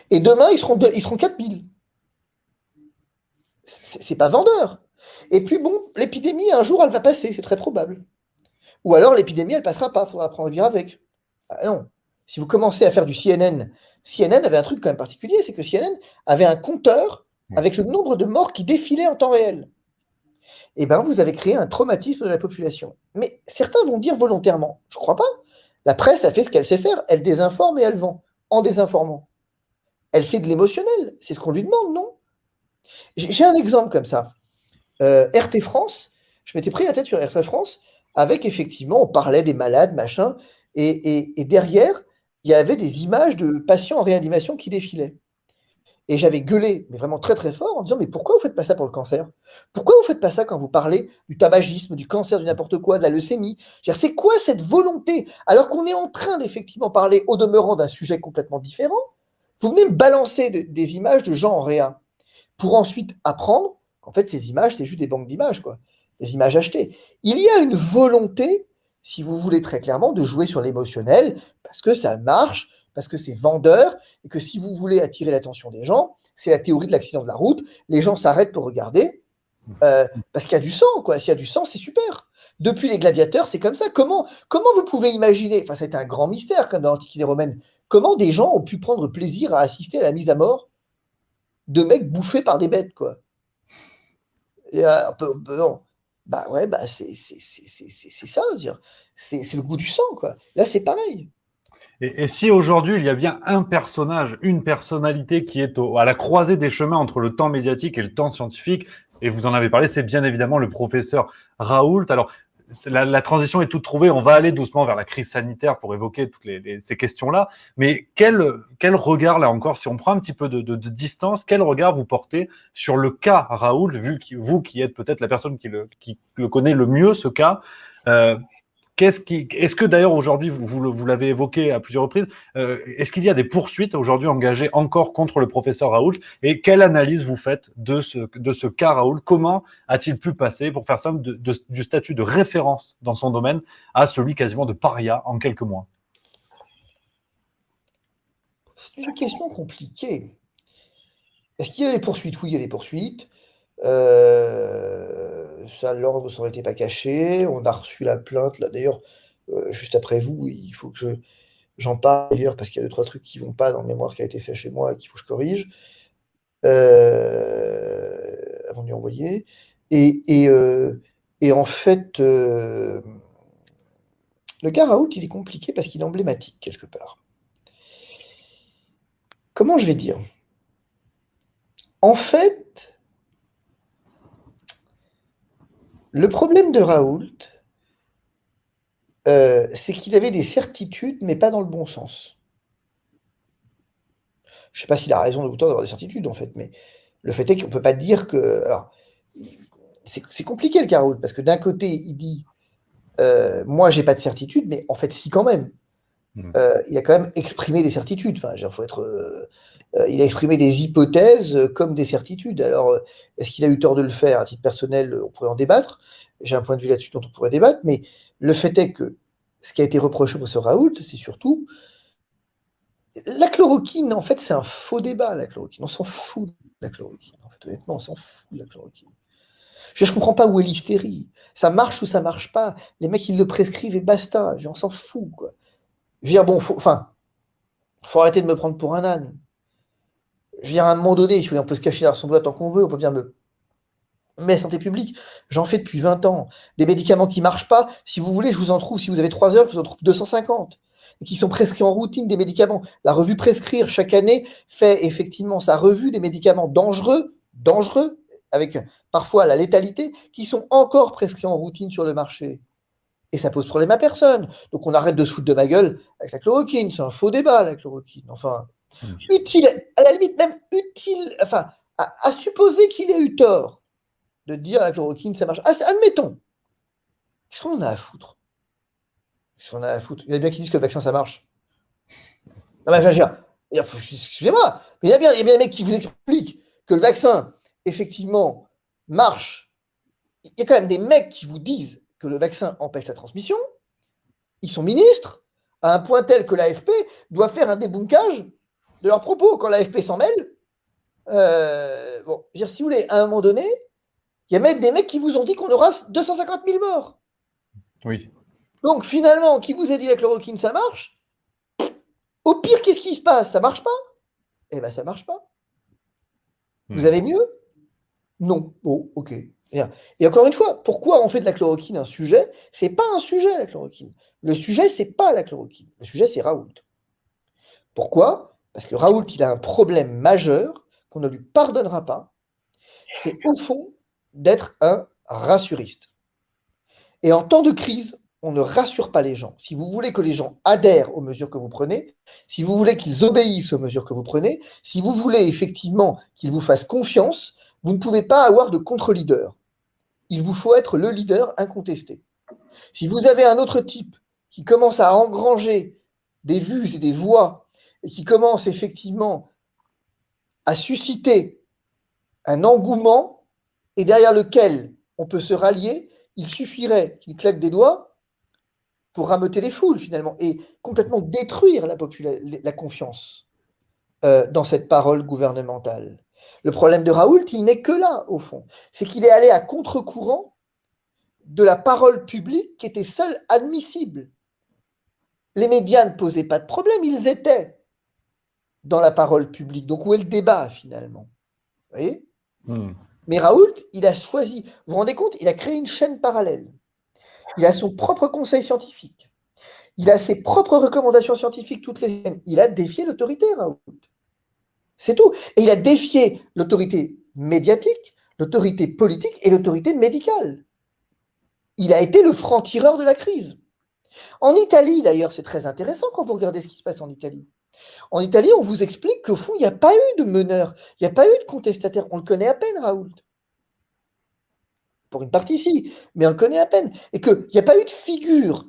Et demain, ils seront 4000. C'est pas vendeur. Et puis bon, l'épidémie, un jour, elle va passer, c'est très probable. Ou alors l'épidémie, elle passera pas, il faudra apprendre à vivre avec. Ah non. Si vous commencez à faire du CNN, CNN avait un truc quand même particulier, c'est que CNN avait un compteur avec le nombre de morts qui défilaient en temps réel. Eh bien, vous avez créé un traumatisme de la population. Mais certains vont dire volontairement, je ne crois pas. La presse, elle fait ce qu'elle sait faire, elle désinforme et elle vend, en désinformant. Elle fait de l'émotionnel, c'est ce qu'on lui demande, non? J'ai un exemple comme ça. RT France, je m'étais pris la tête sur RT France, avec effectivement, on parlait des malades, machin, et derrière, il y avait des images de patients en réanimation qui défilaient. Et j'avais gueulé, mais vraiment très très fort, en disant, mais pourquoi vous ne faites pas ça pour le cancer? Pourquoi vous ne faites pas ça quand vous parlez du tabagisme, du cancer, du n'importe quoi, de la leucémie? C'est quoi cette volonté? Alors qu'on est en train d'effectivement parler au demeurant d'un sujet complètement différent, vous venez me balancer des images de gens en réa pour ensuite apprendre qu'en fait, ces images, c'est juste des banques d'images, quoi. des images achetées. Il y a une volonté, si vous voulez très clairement, de jouer sur l'émotionnel, parce que ça marche, parce que c'est vendeur, et que si vous voulez attirer l'attention des gens, c'est la théorie de l'accident de la route, les gens s'arrêtent pour regarder, parce qu'il y a du sang, quoi. S'il y a du sang, c'est super. Depuis les gladiateurs, c'est comme ça. Comment vous pouvez imaginer, enfin, c'était un grand mystère comme dans l'Antiquité romaine, comment des gens ont pu prendre plaisir à assister à la mise à mort de mecs bouffés par des bêtes, quoi. Et, non. Bah ouais, bah c'est ça, dire. C'est le goût du sang, quoi. Là, c'est pareil. Et si aujourd'hui, il y a bien un personnage, une personnalité qui est à la croisée des chemins entre le temps médiatique et le temps scientifique, et vous en avez parlé, c'est bien évidemment le professeur Raoult. Alors, la transition est toute trouvée. On va aller doucement vers la crise sanitaire pour évoquer toutes ces questions-là. Mais quel regard, là encore, si on prend un petit peu de distance, quel regard vous portez sur le cas Raoult, vous qui êtes peut-être la personne qui le connaît le mieux, ce cas est-ce que d'ailleurs aujourd'hui, vous l'avez évoqué à plusieurs reprises, est-ce qu'il y a des poursuites aujourd'hui engagées encore contre le professeur Raoult? Et quelle analyse vous faites de ce cas Raoult? Comment a-t-il pu passer, pour faire simple, du statut de référence dans son domaine à celui quasiment de paria en quelques mois? C'est une question compliquée. Est-ce qu'il y a des poursuites? Oui, il y a des poursuites. Ça, l'ordre s'en était pas caché. On a reçu la plainte, là, d'ailleurs, juste après vous. Il faut que j'en parle d'ailleurs, parce qu'il y a 2-3 trucs qui vont pas dans le mémoire qui a été fait chez moi et qu'il faut que je corrige avant de lui envoyer. Et en fait, le cas Raoult, il est compliqué parce qu'il est emblématique quelque part. Comment je vais dire? En fait, le problème de Raoult, c'est qu'il avait des certitudes, mais pas dans le bon sens. Je ne sais pas s'il a raison de autant d'avoir des certitudes, en fait, mais le fait est qu'on ne peut pas dire que... Alors, c'est compliqué le cas Raoult, parce que d'un côté, il dit moi, j'ai pas de certitude, mais en fait, si, quand même. Il a quand même exprimé des certitudes. Enfin, faut être... il a exprimé des hypothèses comme des certitudes. Alors, est-ce qu'il a eu tort de le faire? À titre personnel, on pourrait en débattre. J'ai un point de vue là-dessus dont on pourrait débattre, mais le fait est que ce qui a été reproché pour ce Raoult, c'est surtout la chloroquine. En fait, c'est un faux débat, la chloroquine. On s'en fout de la chloroquine. En fait, honnêtement, on s'en fout de la chloroquine. Je ne comprends pas où est l'hystérie. Ça marche ou ça marche pas. Les mecs, ils le prescrivent et basta. On s'en fout, quoi. Je veux dire, bon, faut arrêter de me prendre pour un âne. Je veux dire, à un moment donné, si vous voulez, on peut se cacher derrière son doigt tant qu'on veut, on peut venir me... Mais santé publique, j'en fais depuis 20 ans. Des médicaments qui ne marchent pas, si vous voulez, je vous en trouve, si vous avez 3 heures, je vous en trouve 250. Et qui sont prescrits en routine, des médicaments. La revue Prescrire, chaque année, fait effectivement sa revue des médicaments dangereux, avec parfois la létalité, qui sont encore prescrits en routine sur le marché. Et ça pose problème à personne. Donc on arrête de se foutre de ma gueule avec la chloroquine. C'est un faux débat, la chloroquine. Enfin, utile, à la limite même utile, enfin, à supposer qu'il ait eu tort de dire la chloroquine, ça marche. Admettons. Qu'est-ce qu'on en a à foutre? Qu'est-ce qu'on a à foutre? Il y en a bien qui disent que le vaccin, ça marche. Non, mais enfin, excusez-moi, mais il y a bien des mecs qui vous expliquent que le vaccin, effectivement, marche. Il y a quand même des mecs qui vous disent que le vaccin empêche la transmission. Ils sont ministres, à un point tel que l'AFP doit faire un débunkage de leurs propos. Quand l'AFP s'en mêle, bon, je veux dire, si vous voulez, à un moment donné, il y a même des mecs qui vous ont dit qu'on aura 250 000 morts. Oui. Donc finalement, qui vous a dit la chloroquine, ça marche? Au pire, qu'est-ce qui se passe? Ça marche pas? Eh bien, ça marche pas. Vous avez mieux? Non. Bon, ok. Et encore une fois, pourquoi on fait de la chloroquine un sujet? C'est pas un sujet, la chloroquine. Le sujet, c'est pas la chloroquine. Le sujet, c'est Raoult. Pourquoi? Parce que Raoult, il a un problème majeur qu'on ne lui pardonnera pas. C'est au fond d'être un rassuriste. Et en temps de crise, on ne rassure pas les gens. Si vous voulez que les gens adhèrent aux mesures que vous prenez, si vous voulez qu'ils obéissent aux mesures que vous prenez, si vous voulez effectivement qu'ils vous fassent confiance, vous ne pouvez pas avoir de contre-leader. Il vous faut être le leader incontesté. Si vous avez un autre type qui commence à engranger des vues et des voix et qui commence effectivement à susciter un engouement et derrière lequel on peut se rallier, il suffirait qu'il claque des doigts pour rameuter les foules, finalement, et complètement détruire la confiance dans cette parole gouvernementale. Le problème de Raoult, il n'est que là, au fond. C'est qu'il est allé à contre-courant de la parole publique qui était seule admissible. Les médias ne posaient pas de problème, ils étaient dans la parole publique. Donc, où est le débat, finalement? Vous voyez? Mais Raoult, il a choisi, vous vous rendez compte, il a créé une chaîne parallèle. Il a son propre conseil scientifique. Il a ses propres recommandations scientifiques toutes les semaines. Il a défié l'autorité, Raoult. C'est tout. Et il a défié l'autorité médiatique, l'autorité politique et l'autorité médicale. Il a été le franc-tireur de la crise. En Italie, d'ailleurs, c'est très intéressant quand vous regardez ce qui se passe en Italie. En Italie, on vous explique qu'au fond, il n'y a pas eu de meneur, il n'y a pas eu de contestataire. On le connaît à peine, Raoult. Pour une partie, si, mais on le connaît à peine. Et qu'il n'y a pas eu de figure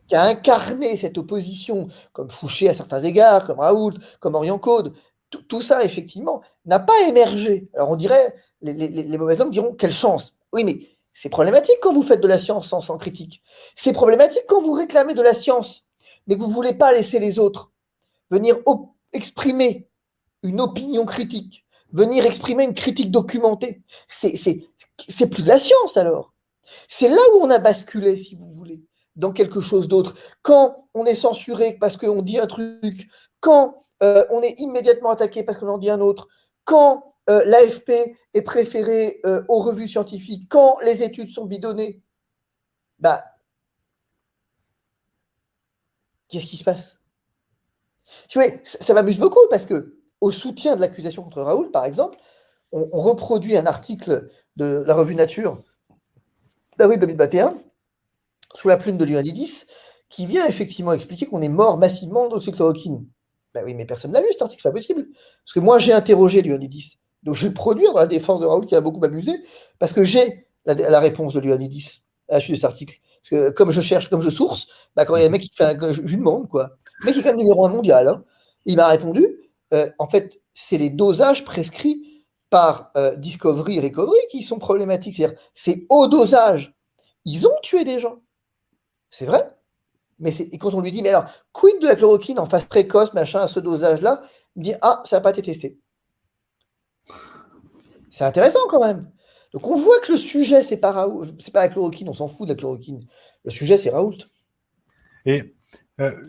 qui a incarné cette opposition, comme Fouché à certains égards, comme Raoult, comme Orion-Caude. Tout ça, effectivement, n'a pas émergé. Alors, on dirait, les mauvaises langues diront, quelle chance. Oui, mais c'est problématique quand vous faites de la science sans critique. C'est problématique quand vous réclamez de la science, mais que vous ne voulez pas laisser les autres venir exprimer une opinion critique, venir exprimer une critique documentée. C'est plus de la science, alors. C'est là où on a basculé, si vous voulez, dans quelque chose d'autre. Quand on est censuré parce qu'on dit un truc, quand on est immédiatement attaqué parce qu'on en dit un autre, quand l'AFP est préféré aux revues scientifiques, quand les études sont bidonnées, bah, qu'est-ce qui se passe? Tu vois, ça m'amuse beaucoup parce que, au soutien de l'accusation contre Raoult, par exemple, on reproduit un article de la revue Nature d'avril 2021, sous la plume de Ioannidis, qui vient effectivement expliquer qu'on est mort massivement d'oxychloroquine. Ben oui, mais personne n'a lu cet article, c'est pas possible. Parce que moi, j'ai interrogé Ioannidis. Donc, je vais le produire dans la défense de Raoult, qui a beaucoup amusé, parce que j'ai la réponse de Ioannidis à la suite de cet article. Parce que comme je cherche, comme je source, ben, quand il y a un mec qui fait je lui demande, quoi. Le mec qui est quand même numéro 1 mondial. Hein. Il m'a répondu, en fait, c'est les dosages prescrits par Discovery et Recovery qui sont problématiques. C'est-à-dire, c'est haut dosage. Ils ont tué des gens. C'est vrai. Mais et quand on lui dit, mais alors, quid de la chloroquine en phase précoce, machin, à ce dosage-là, il me dit, ah, ça n'a pas été testé. C'est intéressant quand même. Donc on voit que le sujet, c'est pas la chloroquine, on s'en fout de la chloroquine. Le sujet, c'est Raoult. Et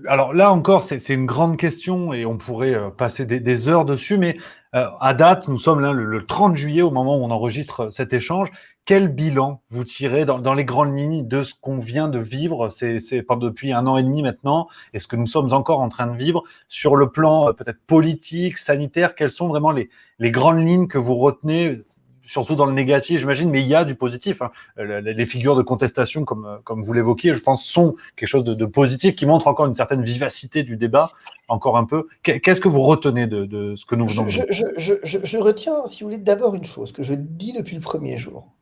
alors là encore, c'est une grande question et on pourrait passer des heures dessus, mais à date, nous sommes là le 30 juillet au moment où on enregistre cet échange. Quel bilan vous tirez dans les grandes lignes de ce qu'on vient de vivre depuis 1 an et demi maintenant et ce que nous sommes encore en train de vivre sur le plan peut-être politique, sanitaire? Quelles sont vraiment les grandes lignes que vous retenez, surtout dans le négatif, j'imagine, mais il y a du positif. Hein. Les figures de contestation, comme vous l'évoquiez, je pense, sont quelque chose de positif qui montre encore une certaine vivacité du débat, encore un peu. Qu'est-ce que vous retenez de ce que nous venons de dire? Je retiens, si vous voulez, d'abord une chose que je dis depuis le premier jour.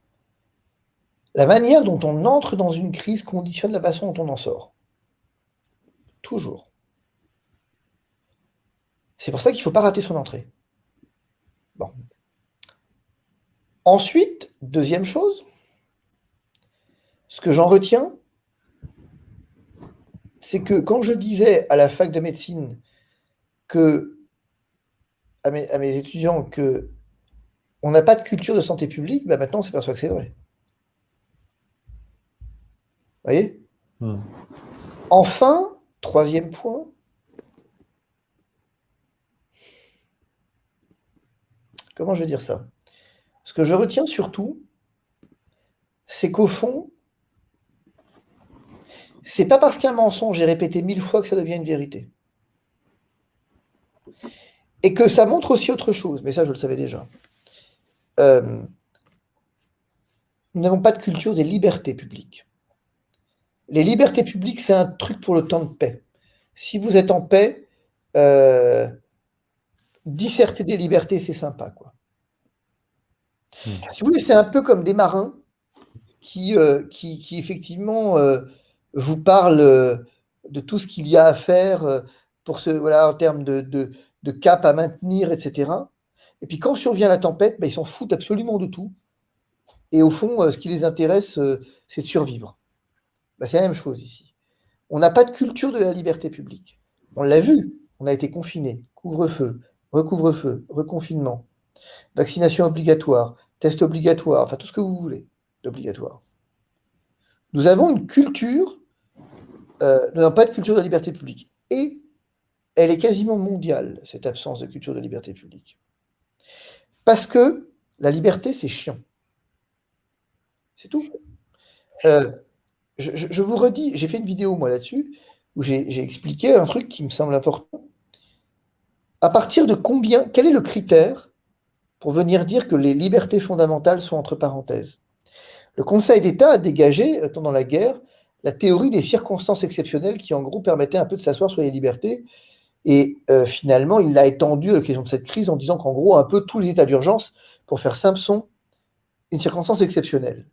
La manière dont on entre dans une crise conditionne la façon dont on en sort. Toujours. C'est pour ça qu'il ne faut pas rater son entrée. Bon. Ensuite, deuxième chose, ce que j'en retiens, c'est que quand je disais à la fac de médecine à mes étudiants qu'on n'a pas de culture de santé publique, bah maintenant on s'aperçoit que c'est vrai. Vous voyez ? Enfin, troisième point, comment je vais dire ça ? Ce que je retiens surtout, c'est qu'au fond, c'est pas parce qu'un mensonge est répété 1000 fois que ça devient une vérité. Et que ça montre aussi autre chose, mais ça je le savais déjà. Nous n'avons pas de culture des libertés publiques. Les libertés publiques, c'est un truc pour le temps de paix. Si vous êtes en paix, disserter des libertés, c'est sympa, quoi. Si vous voulez, c'est un peu comme des marins qui effectivement vous parlent de tout ce qu'il y a à faire pour en termes de cap à maintenir, etc. Et puis quand survient la tempête, ils s'en foutent absolument de tout. Et au fond, ce qui les intéresse, c'est de survivre. Ben, c'est la même chose ici. On n'a pas de culture de la liberté publique. On l'a vu, on a été confinés, couvre-feu, recouvre-feu, reconfinement, vaccination obligatoire, test obligatoire, enfin tout ce que vous voulez d'obligatoire. Nous avons une culture, nous n'avons pas de culture de la liberté publique. Et elle est quasiment mondiale, cette absence de culture de liberté publique. Parce que la liberté, c'est chiant. C'est tout. Je vous redis, j'ai fait une vidéo, moi, là-dessus, où j'ai expliqué un truc qui me semble important. À partir de combien, quel est le critère pour venir dire que les libertés fondamentales sont entre parenthèses? Le Conseil d'État a dégagé, pendant la guerre, la théorie des circonstances exceptionnelles qui, en gros, permettait un peu de s'asseoir sur les libertés. Et finalement, il l'a étendu à l'occasion de cette crise en disant qu'en gros, un peu tous les états d'urgence, pour faire simple, sont une circonstance exceptionnelle.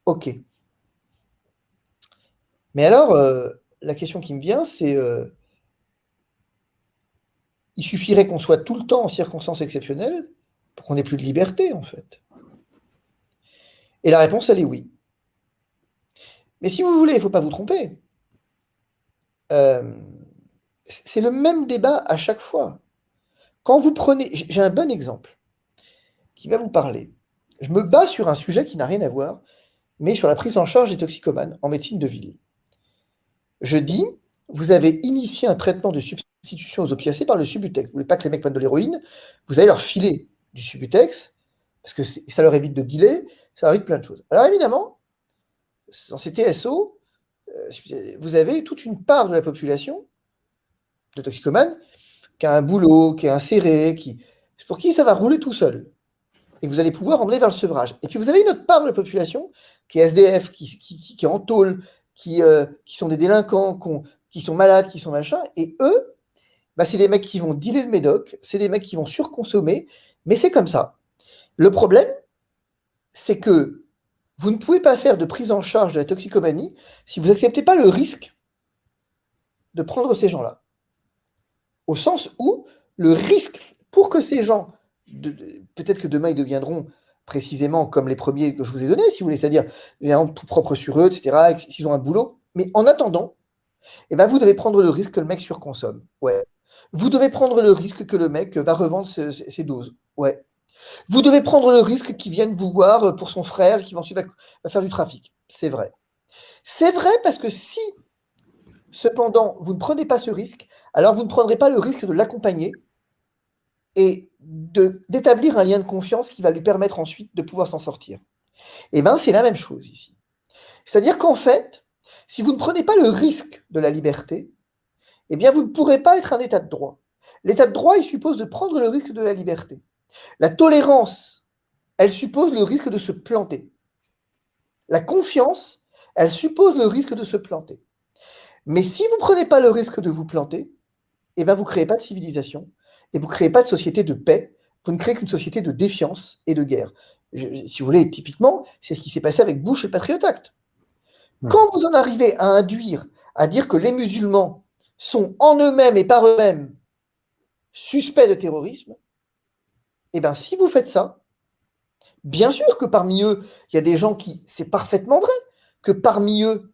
OK. Mais alors, la question qui me vient, c'est il suffirait qu'on soit tout le temps en circonstances exceptionnelles pour qu'on n'ait plus de liberté, en fait. Et la réponse, elle est oui. Mais si vous voulez, il ne faut pas vous tromper. C'est le même débat à chaque fois. Quand vous prenez... J'ai un bon exemple qui va vous parler. Je me bats sur un sujet qui n'a rien à voir, mais sur la prise en charge des toxicomanes en médecine de ville. Je dis, vous avez initié un traitement de substitution aux opiacés par le Subutex. Vous ne voulez pas que les mecs prennent de l'héroïne, vous allez leur filer du Subutex, parce que ça leur évite de dealer, ça leur évite plein de choses. Alors évidemment, dans ces TSO, vous avez toute une part de la population de toxicomanes qui a un boulot, qui est inséré, pour qui ça va rouler tout seul. Et vous allez pouvoir emmener vers le sevrage. Et puis vous avez une autre part de la population qui est SDF, qui est en tôle, qui sont des délinquants, qui sont malades, qui sont machins, et eux, bah, c'est des mecs qui vont dealer le médoc, c'est des mecs qui vont surconsommer, mais c'est comme ça. Le problème, c'est que vous ne pouvez pas faire de prise en charge de la toxicomanie si vous n'acceptez pas le risque de prendre ces gens-là. Au sens où le risque, pour que ces gens, peut-être que demain ils deviendront précisément comme les premiers que je vous ai donnés, si vous voulez, c'est-à-dire tout propre sur eux, etc., s'ils ont un boulot, mais en attendant, eh ben, vous devez prendre le risque que le mec surconsomme. Ouais. Vous devez prendre le risque que le mec va revendre ses doses. Ouais. Vous devez prendre le risque qu'il vienne vous voir pour son frère qui ensuite va faire du trafic. C'est vrai. C'est vrai parce que si, cependant, vous ne prenez pas ce risque, alors vous ne prendrez pas le risque de l'accompagner et d'établir un lien de confiance qui va lui permettre ensuite de pouvoir s'en sortir. Eh bien, c'est la même chose ici. C'est-à-dire qu'en fait, si vous ne prenez pas le risque de la liberté, eh bien, vous ne pourrez pas être un état de droit. L'état de droit, il suppose de prendre le risque de la liberté. La tolérance, elle suppose le risque de se planter. La confiance, elle suppose le risque de se planter. Mais si vous ne prenez pas le risque de vous planter, eh bien, vous ne créez pas de civilisation et vous ne créez pas de société de paix, vous ne créez qu'une société de défiance et de guerre. Si vous voulez, typiquement, c'est ce qui s'est passé avec Bush et le Patriot Act. Quand vous en arrivez à induire, à dire que les musulmans sont en eux-mêmes et par eux-mêmes suspects de terrorisme, eh bien, si vous faites ça, bien sûr que parmi eux, il y a des gens qui, c'est parfaitement vrai, que parmi eux,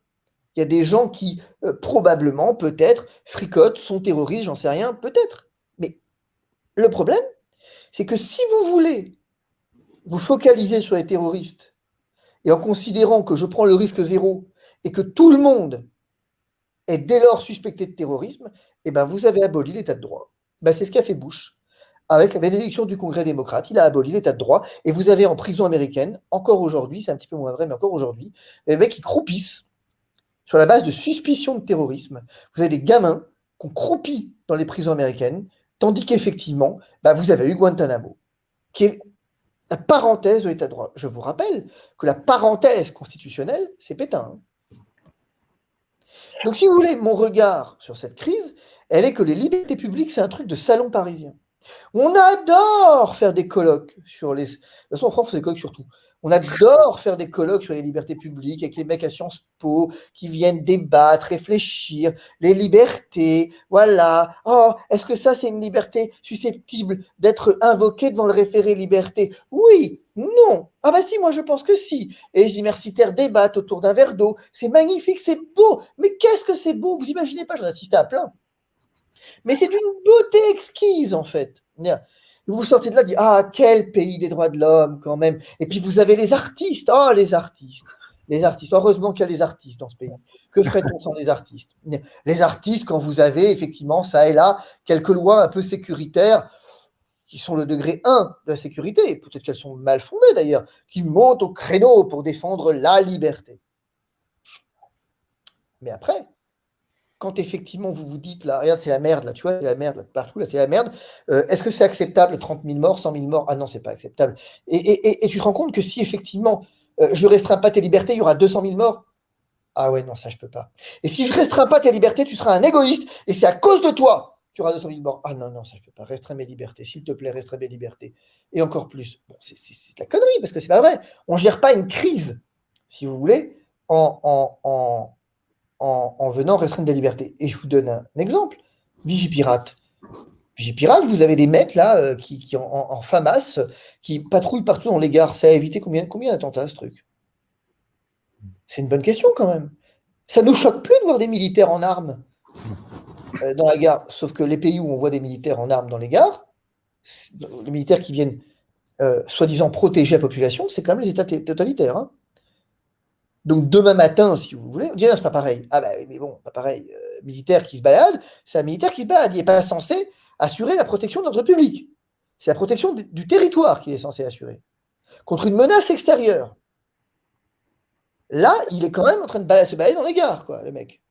il y a des gens qui, probablement, peut-être, fricotent, sont terroristes, j'en sais rien, peut-être. Mais le problème, c'est que si vous voulez vous focaliser sur les terroristes, et en considérant que je prends le risque zéro, et que tout le monde est dès lors suspecté de terrorisme, eh ben vous avez aboli l'état de droit. Ben c'est ce qu'a fait Bush. Avec la bénédiction du Congrès démocrate, il a aboli l'état de droit, et vous avez en prison américaine, encore aujourd'hui, c'est un petit peu moins vrai, mais encore aujourd'hui, les mecs qui croupissent sur la base de suspicion de terrorisme. Vous avez des gamins qui ont croupi dans les prisons américaines, tandis qu'effectivement, ben vous avez eu Guantanamo, qui est la parenthèse de l'état de droit. Je vous rappelle que la parenthèse constitutionnelle, c'est Pétain. Hein. Donc, si vous voulez, mon regard sur cette crise, elle est que les libertés publiques, c'est un truc de salon parisien. On adore faire des colloques sur les... De toute façon, en France, on fait des colloques sur tout. On adore faire des colloques sur les libertés publiques avec les mecs à Sciences Po qui viennent débattre, réfléchir, les libertés, voilà. Oh, est-ce que ça, c'est une liberté susceptible d'être invoquée devant le référé liberté? Oui, non. Ah bah si, moi je pense que si. Et les universitaires débattent autour d'un verre d'eau. C'est magnifique, c'est beau. Mais qu'est-ce que c'est beau? Vous imaginez pas, j'en ai assisté à plein. Mais c'est d'une beauté exquise, en fait. Vous sortez de là et dites, ah, quel pays des droits de l'homme, quand même. Et puis vous avez les artistes. Oh, les artistes. Les artistes. Heureusement qu'il y a des artistes dans ce pays. Que ferait-on sans les artistes? Les artistes, quand vous avez, effectivement, ça et là, quelques lois un peu sécuritaires, qui sont le degré 1 de la sécurité, peut-être qu'elles sont mal fondées d'ailleurs, qui montent au créneau pour défendre la liberté. Mais après, quand effectivement vous vous dites, là, regarde, c'est la merde, là, tu vois, c'est la merde, là, partout, là, c'est la merde, est-ce que c'est acceptable, 30 000 morts, 100 000 morts? Ah non, c'est pas acceptable. Et tu te rends compte que si effectivement, je ne restreins pas tes libertés, il y aura 200 000 morts? Ah ouais, non, ça, je peux pas. Et si je ne restreins pas tes libertés, tu seras un égoïste, et c'est à cause de toi qu'il y aura 200 000 morts. Ah non, non, ça, je peux pas. Restreins mes libertés, s'il te plaît, restreins mes libertés. Et encore plus. Bon, c'est de la connerie, parce que c'est pas vrai. On ne gère pas une crise, si vous voulez, en venant restreindre des libertés. Et je vous donne un exemple. Vigipirate. Vigipirate, vous avez des mecs là qui en FAMAS, qui patrouillent partout dans les gares. Ça a évité combien d'attentats, ce truc? C'est une bonne question quand même. Ça nous choque plus de voir des militaires en armes dans la gare. Sauf que les pays où on voit des militaires en armes dans les gares, les militaires qui viennent soi-disant protéger la population, c'est quand même les États totalitaires. Hein. Donc demain matin, si vous voulez, on dit non, c'est pas pareil. Ah bah mais bon, pas pareil. Militaire qui se balade, c'est un militaire qui se balade. Il n'est pas censé assurer la protection de l'ordre public. C'est la protection du territoire qu'il est censé assurer. Contre une menace extérieure. Là, il est quand même en train de se balader dans les gares, quoi, le mec.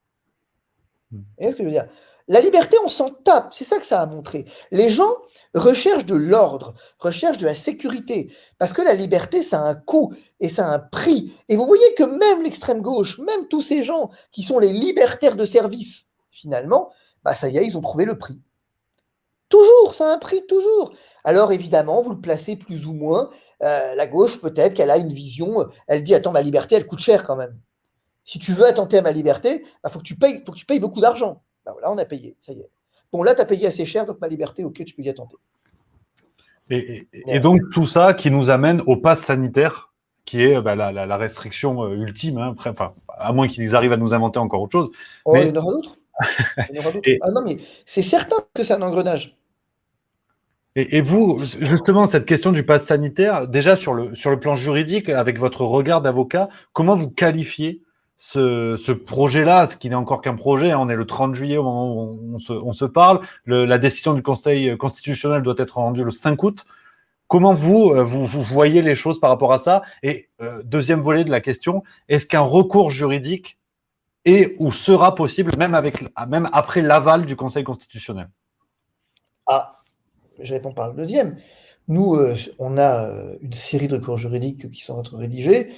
Vous voyez ce que je veux dire? La liberté, on s'en tape. C'est ça que ça a montré. Les gens recherchent de l'ordre, recherchent de la sécurité. Parce que la liberté, ça a un coût et ça a un prix. Et vous voyez que même l'extrême gauche, même tous ces gens qui sont les libertaires de service, finalement, bah ça y est, ils ont trouvé le prix. Toujours, ça a un prix, toujours. Alors évidemment, vous le placez plus ou moins. La gauche, peut-être qu'elle a une vision. Elle dit, attends, ma liberté, elle coûte cher quand même. Si tu veux attenter à ma liberté, bah, faut que tu payes beaucoup d'argent. Ben voilà, on a payé, ça y est. Bon, là, tu as payé assez cher, donc ma liberté, ok, tu peux y attenter. Et donc, tout ça qui nous amène au pass sanitaire, qui est la restriction ultime, hein, enfin, à moins qu'ils arrivent à nous inventer encore autre chose. Oh, mais... il y en aura d'autres. Ah non, mais c'est certain que c'est un engrenage. Et vous, justement, cette question du pass sanitaire, déjà sur le plan juridique, avec votre regard d'avocat, comment vous qualifiez ce projet-là, ce qui n'est encore qu'un projet, hein, on est le 30 juillet au moment où on se parle, la décision du Conseil constitutionnel doit être rendue le 5 août. Comment vous voyez les choses par rapport à ça? Et deuxième volet de la question, est-ce qu'un recours juridique est ou sera possible même après l'aval du Conseil constitutionnel? Ah, je réponds par le deuxième. Nous, on a une série de recours juridiques qui sont en train de rédigés,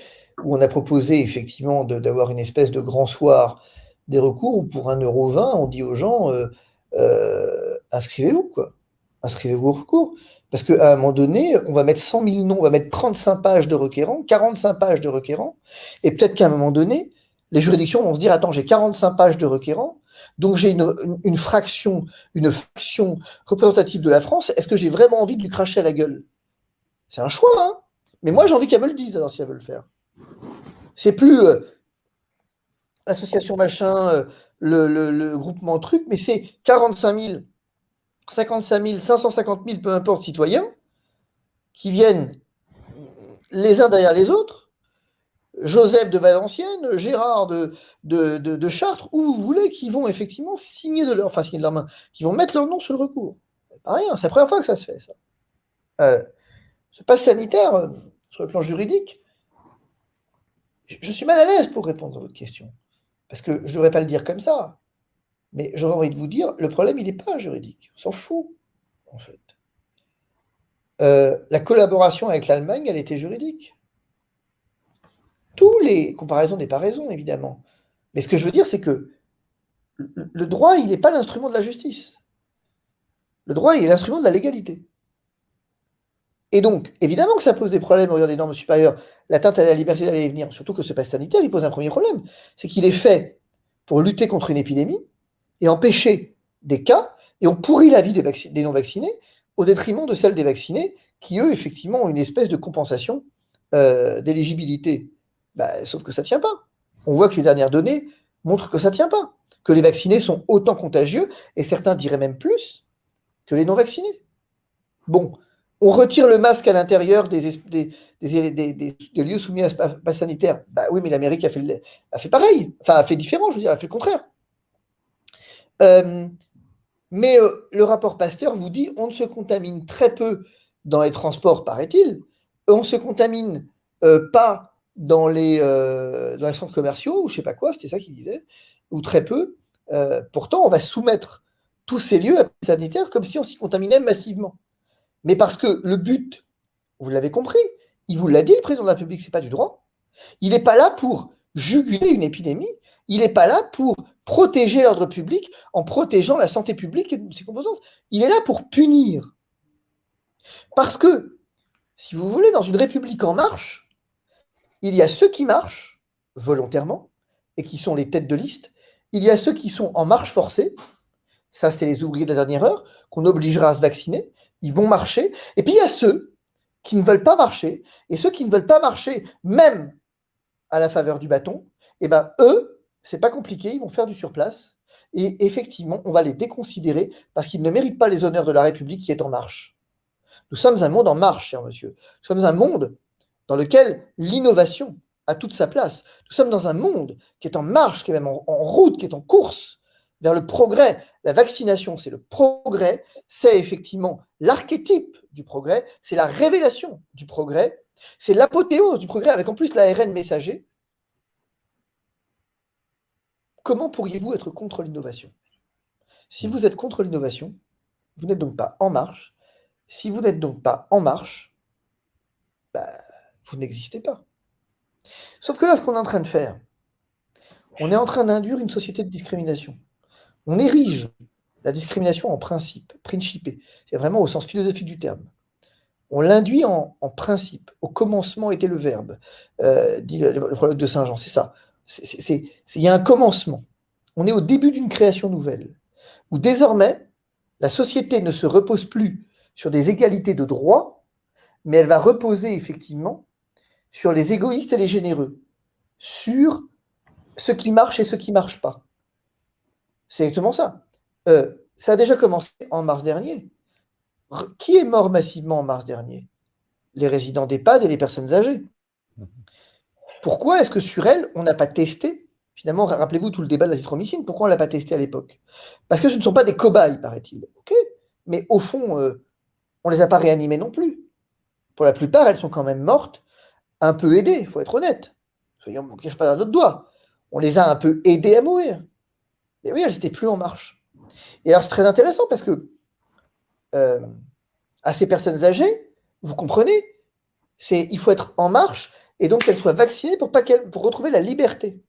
où on a proposé effectivement d'avoir une espèce de grand soir des recours, où pour 1,20 €, on dit aux gens, inscrivez-vous, quoi. Inscrivez-vous au recours. Parce qu'à un moment donné, on va mettre 100 000 noms, on va mettre 35 pages de requérants, 45 pages de requérants, et peut-être qu'à un moment donné, les juridictions vont se dire, attends, j'ai 45 pages de requérants, donc j'ai une fraction représentative de la France, est-ce que j'ai vraiment envie de lui cracher à la gueule? C'est un choix, hein. Mais moi, j'ai envie qu'elle me le dise, alors, si elle veut le faire. C'est plus l'association machin, le groupement truc, mais c'est 45 000, 55 000, 550 000, peu importe, citoyens, qui viennent les uns derrière les autres, Joseph de Valenciennes, Gérard de Chartres, où vous voulez, qui vont effectivement signer de leur main, qui vont mettre leur nom sur le recours. C'est pas rien, c'est la première fois que ça se fait, ça. Ce pass sanitaire, sur le plan juridique, je suis mal à l'aise pour répondre à votre question. Parce que je ne devrais pas le dire comme ça. Mais j'aurais envie de vous dire, le problème, il n'est pas juridique. On s'en fout, en fait. La collaboration avec l'Allemagne, elle était juridique. Tous les comparaisons n'est pas raison, évidemment. Mais ce que je veux dire, c'est que le droit, il n'est pas l'instrument de la justice. Le droit, il est l'instrument de la légalité. Et donc, évidemment que ça pose des problèmes au regard des normes supérieures. L'atteinte à la liberté d'aller et venir, surtout que ce pass sanitaire, il pose un premier problème. C'est qu'il est fait pour lutter contre une épidémie et empêcher des cas, et on pourrit la vie des non-vaccinés au détriment de celle des vaccinés, qui, eux, effectivement, ont une espèce de compensation d'éligibilité. Sauf que ça ne tient pas. On voit que les dernières données montrent que ça ne tient pas, que les vaccinés sont autant contagieux, et certains diraient même plus que les non-vaccinés. Bon, on retire le masque à l'intérieur des lieux soumis à ce pass sanitaire. Oui, mais l'Amérique a fait pareil, enfin a fait différent, je veux dire, a fait le contraire. Mais le rapport Pasteur vous dit on ne se contamine très peu dans les transports, paraît-il. On se contamine pas dans les centres commerciaux, ou je sais pas quoi, c'était ça qu'il disait, ou très peu. Pourtant, on va soumettre tous ces lieux à pass sanitaire comme si on s'y contaminait massivement. Mais parce que le but, vous l'avez compris, il vous l'a dit, le président de la République, c'est pas du droit. Il n'est pas là pour juguler une épidémie, il n'est pas là pour protéger l'ordre public en protégeant la santé publique et ses composantes. Il est là pour punir. Parce que, si vous voulez, dans une république en marche, il y a ceux qui marchent volontairement et qui sont les têtes de liste. Il y a ceux qui sont en marche forcée. Ça, c'est les ouvriers de la dernière heure qu'on obligera à se vacciner. Ils vont marcher. Et puis, il y a ceux qui ne veulent pas marcher. Et ceux qui ne veulent pas marcher, même à la faveur du bâton, eux, c'est pas compliqué, ils vont faire du surplace. Et effectivement, on va les déconsidérer parce qu'ils ne méritent pas les honneurs de la République qui est en marche. Nous sommes un monde en marche, cher monsieur. Nous sommes un monde dans lequel l'innovation a toute sa place. Nous sommes dans un monde qui est en marche, qui est même en route, qui est en course vers le progrès. La vaccination, c'est le progrès, c'est effectivement l'archétype du progrès, c'est la révélation du progrès, c'est l'apothéose du progrès avec en plus l'ARN messager. Comment pourriez-vous être contre l'innovation? Si vous êtes contre l'innovation, vous n'êtes donc pas en marche. Si vous n'êtes donc pas en marche, vous n'existez pas. Sauf que là, ce qu'on est en train de faire, on est en train d'induire une société de discrimination. On érige la discrimination en principe, principe. C'est vraiment au sens philosophique du terme. On l'induit en principe. Au commencement était le verbe, dit le prologue de Saint Jean. C'est ça. Il y a un commencement. On est au début d'une création nouvelle, où désormais, la société ne se repose plus sur des égalités de droit, mais elle va reposer effectivement sur les égoïstes et les généreux, sur ce qui marche et ce qui ne marche pas. C'est exactement ça. Ça a déjà commencé en mars dernier. Qui est mort massivement en mars dernier? Les résidents d'EHPAD et les personnes âgées. Pourquoi est-ce que sur elles, on n'a pas testé? Finalement, rappelez-vous tout le débat de l'azithromycine. Pourquoi on ne l'a pas testé à l'époque? Parce que ce ne sont pas des cobayes, paraît-il. Ok, mais au fond, on ne les a pas réanimées non plus. Pour la plupart, elles sont quand même mortes, un peu aidées, il faut être honnête. Soyons, on ne cache pas dans notre doigt. On les a un peu aidées à mourir. Mais oui, elles n'étaient plus en marche. Et alors, c'est très intéressant parce que à ces personnes âgées, vous comprenez, il faut être en marche et donc qu'elles soient vaccinées pour retrouver la liberté.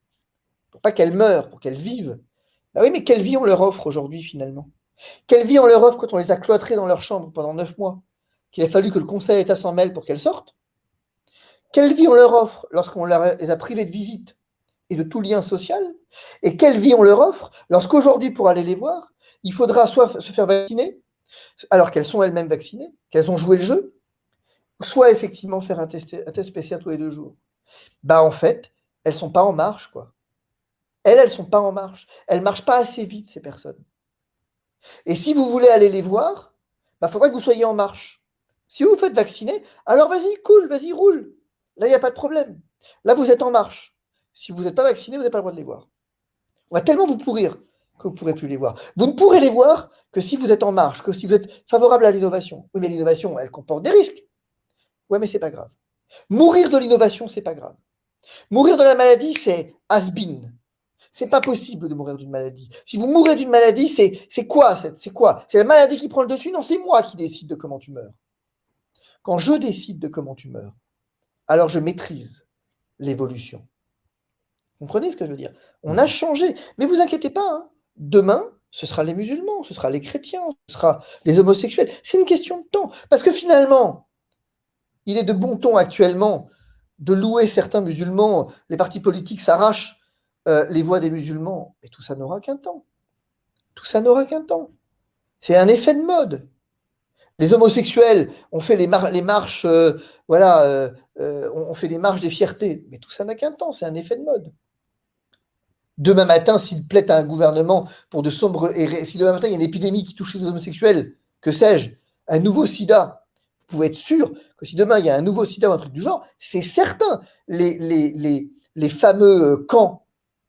Pour pas qu'elles meurent, pour qu'elles vivent. Oui, mais quelle vie on leur offre aujourd'hui, finalement? Quelle vie on leur offre quand on les a cloîtrées dans leur chambre pendant 9 mois? Qu'il a fallu que le Conseil d'État s'en mêle pour qu'elles sortent? Quelle vie on leur offre lorsqu'on les a privées de visite et de tout lien social? Et quelle vie on leur offre lorsqu'aujourd'hui, pour aller les voir, il faudra soit se faire vacciner, alors qu'elles sont elles-mêmes vaccinées, qu'elles ont joué le jeu, soit effectivement faire un test PCR tous les 2 jours? En fait, elles ne sont pas en marche, quoi. Elles ne sont pas en marche. Elles ne marchent pas assez vite, ces personnes. Et si vous voulez aller les voir, faudra que vous soyez en marche. Si vous vous faites vacciner, alors vas-y, cool, vas-y, roule. Là, il n'y a pas de problème. Là, vous êtes en marche. Si vous n'êtes pas vacciné, vous n'avez pas le droit de les voir. On va tellement vous pourrir que vous ne pourrez plus les voir. Vous ne pourrez les voir que si vous êtes en marche, que si vous êtes favorable à l'innovation. Oui, mais l'innovation, elle comporte des risques. Ouais, mais c'est pas grave. Mourir de l'innovation, c'est pas grave. Mourir de la maladie, c'est has-been. C'est pas possible de mourir d'une maladie. Si vous mourrez d'une maladie, c'est quoi? C'est la maladie qui prend le dessus? Non, c'est moi qui décide de comment tu meurs. Quand je décide de comment tu meurs, alors je maîtrise l'évolution. Vous comprenez ce que je veux dire? On a changé. Mais vous inquiétez pas, hein. Demain, ce sera les musulmans, ce sera les chrétiens, ce sera les homosexuels. C'est une question de temps. Parce que finalement, il est de bon ton actuellement de louer certains musulmans, les partis politiques s'arrachent les voix des musulmans, mais tout ça n'aura qu'un temps. Tout ça n'aura qu'un temps. C'est un effet de mode. Les homosexuels ont fait les marches, on fait des marches des fiertés, mais tout ça n'a qu'un temps, c'est un effet de mode. Demain matin, s'il plaît à un gouvernement pour de sombres si demain matin il y a une épidémie qui touche les homosexuels, que sais-je, un nouveau sida, vous pouvez être sûr que si demain il y a un nouveau sida ou un truc du genre, c'est certain, les fameux camps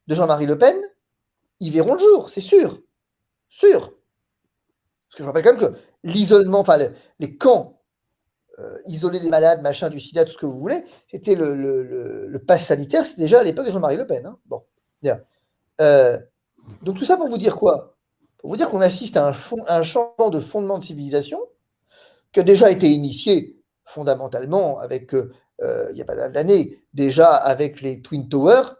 de Jean-Marie Le Pen, ils verront le jour, c'est sûr. Sûr. Parce que je rappelle quand même que l'isolement, enfin les camps, isoler les malades, machin, du sida, tout ce que vous voulez, c'était le pass sanitaire, c'était déjà à l'époque de Jean-Marie Le Pen. Hein. Bon, bien. Donc tout ça pour vous dire quoi? Pour vous dire qu'on assiste à un changement de fondement de civilisation qui a déjà été initié fondamentalement avec, il n'y a pas d'années, déjà avec les Twin Towers,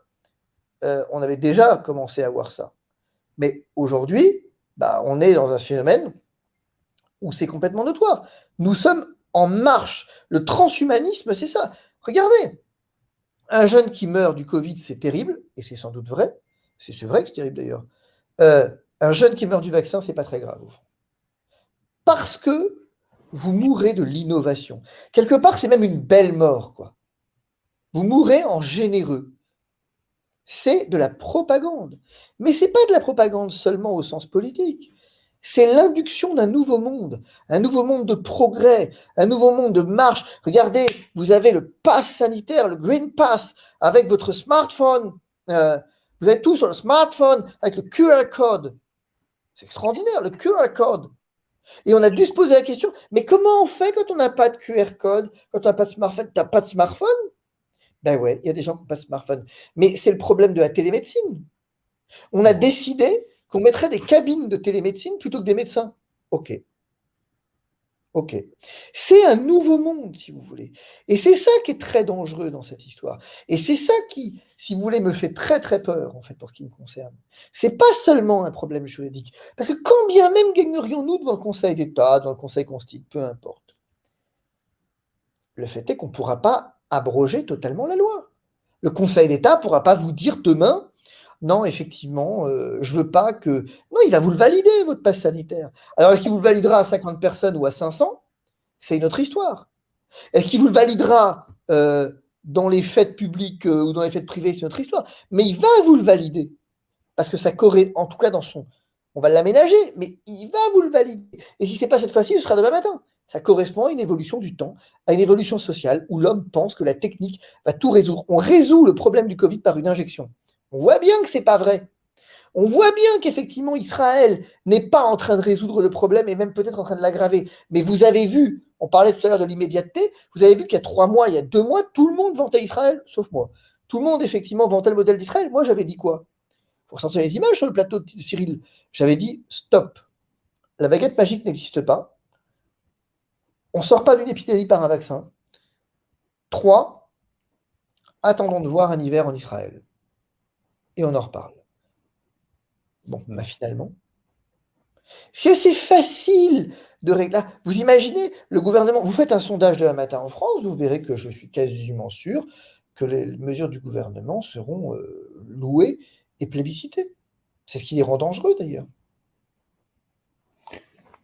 on avait déjà commencé à voir ça. Mais aujourd'hui, on est dans un phénomène où c'est complètement notoire. Nous sommes en marche. Le transhumanisme, c'est ça. Regardez, un jeune qui meurt du Covid, c'est terrible, et c'est sans doute vrai. C'est vrai que c'est terrible d'ailleurs. Un jeune qui meurt du vaccin, c'est pas très grave. Parce que vous mourrez de l'innovation. Quelque part, c'est même une belle mort, quoi. Vous mourrez en généreux. C'est de la propagande. Mais c'est pas de la propagande seulement au sens politique. C'est l'induction d'un nouveau monde de progrès, un nouveau monde de marche. Regardez, vous avez le pass sanitaire, le Green Pass, avec votre smartphone. Vous avez tout sur le smartphone, avec le QR code. C'est extraordinaire, le QR code. Et on a dû se poser la question, mais comment on fait quand on n'a pas de QR code, quand on n'a pas de smartphone? T'as pas de smartphone? Ben ouais, il y a des gens qui n'ont pas de smartphone. Mais c'est le problème de la télémédecine. On a décidé qu'on mettrait des cabines de télémédecine plutôt que des médecins. Ok. C'est un nouveau monde, si vous voulez. Et c'est ça qui est très dangereux dans cette histoire. Et c'est ça qui, si vous voulez, me fait très très peur, en fait, pour ce qui me concerne. C'est pas seulement un problème juridique. Parce que quand bien même gagnerions-nous devant le Conseil d'État, devant le Conseil constitutionnel, peu importe, le fait est qu'on ne pourra pas abroger totalement la loi. Le Conseil d'État ne pourra pas vous dire demain, non, effectivement, je veux pas que... Non, il va vous le valider, votre passe sanitaire. Alors, est-ce qu'il vous le validera à 50 personnes ou à 500? C'est une autre histoire. Est-ce qu'il vous le validera dans les fêtes publiques ou dans les fêtes privées? C'est une autre histoire. Mais il va vous le valider. Parce que ça correspond, en tout cas dans son... On va l'aménager, mais il va vous le valider. Et si ce n'est pas cette fois-ci, ce sera demain matin. Ça correspond à une évolution du temps, à une évolution sociale, où l'homme pense que la technique va tout résoudre. On résout le problème du Covid par une injection. On voit bien que ce n'est pas vrai. On voit bien qu'effectivement, Israël n'est pas en train de résoudre le problème et même peut-être en train de l'aggraver. Mais vous avez vu, on parlait tout à l'heure de l'immédiateté, vous avez vu qu'il y a 3 mois, il y a 2 mois, tout le monde vantait Israël, sauf moi. Tout le monde, effectivement, vantait le modèle d'Israël. Moi, j'avais dit quoi? Il faut ressortir les images sur le plateau de Cyril. J'avais dit, stop. La baguette magique n'existe pas. On ne sort pas d'une épidémie par un vaccin. 3, attendons de voir un hiver en Israël. Et on en reparle. Bon, finalement, si c'est facile de régler. Vous imaginez, le gouvernement, vous faites un sondage de la matin en France, vous verrez que je suis quasiment sûr que les mesures du gouvernement seront louées et plébiscitées. C'est ce qui les rend dangereux d'ailleurs.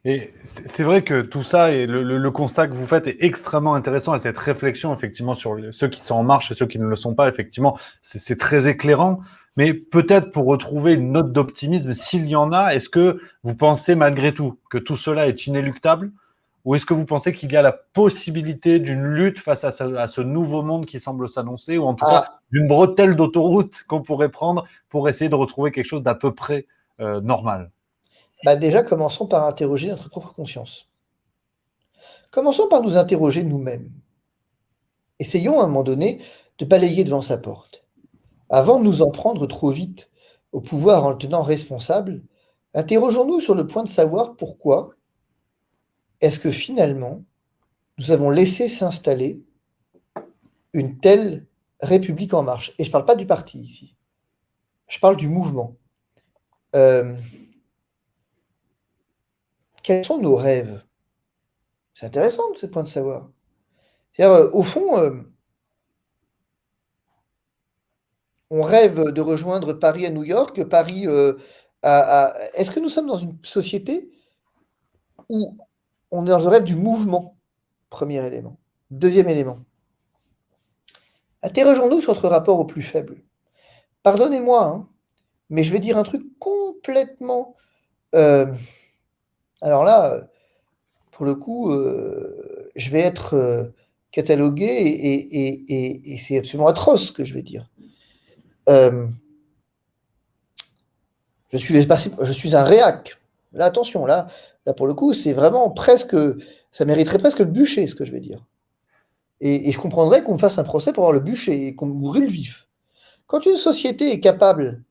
Et c'est vrai que tout ça et le constat que vous faites est extrêmement intéressant et cette réflexion effectivement sur ceux qui sont en marche et ceux qui ne le sont pas, effectivement, c'est très éclairant. Mais peut-être pour retrouver une note d'optimisme, s'il y en a, est-ce que vous pensez malgré tout que tout cela est inéluctable ou est-ce que vous pensez qu'il y a la possibilité d'une lutte face à ce nouveau monde qui semble s'annoncer ou en tout cas d'une bretelle d'autoroute qu'on pourrait prendre pour essayer de retrouver quelque chose d'à peu près normal? Déjà, commençons par interroger notre propre conscience. Commençons par nous interroger nous-mêmes. Essayons à un moment donné de balayer devant sa porte. Avant de nous en prendre trop vite au pouvoir en le tenant responsable, interrogeons-nous sur le point de savoir pourquoi est-ce que finalement nous avons laissé s'installer une telle République en marche. Et je ne parle pas du parti ici, je parle du mouvement. Quels sont nos rêves? C'est intéressant de ce point de savoir. C'est-à-dire, au fond, on rêve de rejoindre Paris à New York, Paris Est-ce que nous sommes dans une société où on est dans le rêve du mouvement? Premier élément. Deuxième élément. Interrogeons-nous sur notre rapport au plus faible. Pardonnez-moi, hein, mais je vais dire un truc complètement... alors là, pour le coup, je vais être catalogué et c'est absolument atroce ce que je vais dire. Je suis un réac. Là, attention, là pour le coup, c'est vraiment presque... Ça mériterait presque le bûcher, ce que je vais dire. Et je comprendrais qu'on me fasse un procès pour avoir le bûcher et qu'on me brûle vif. Quand une société est capable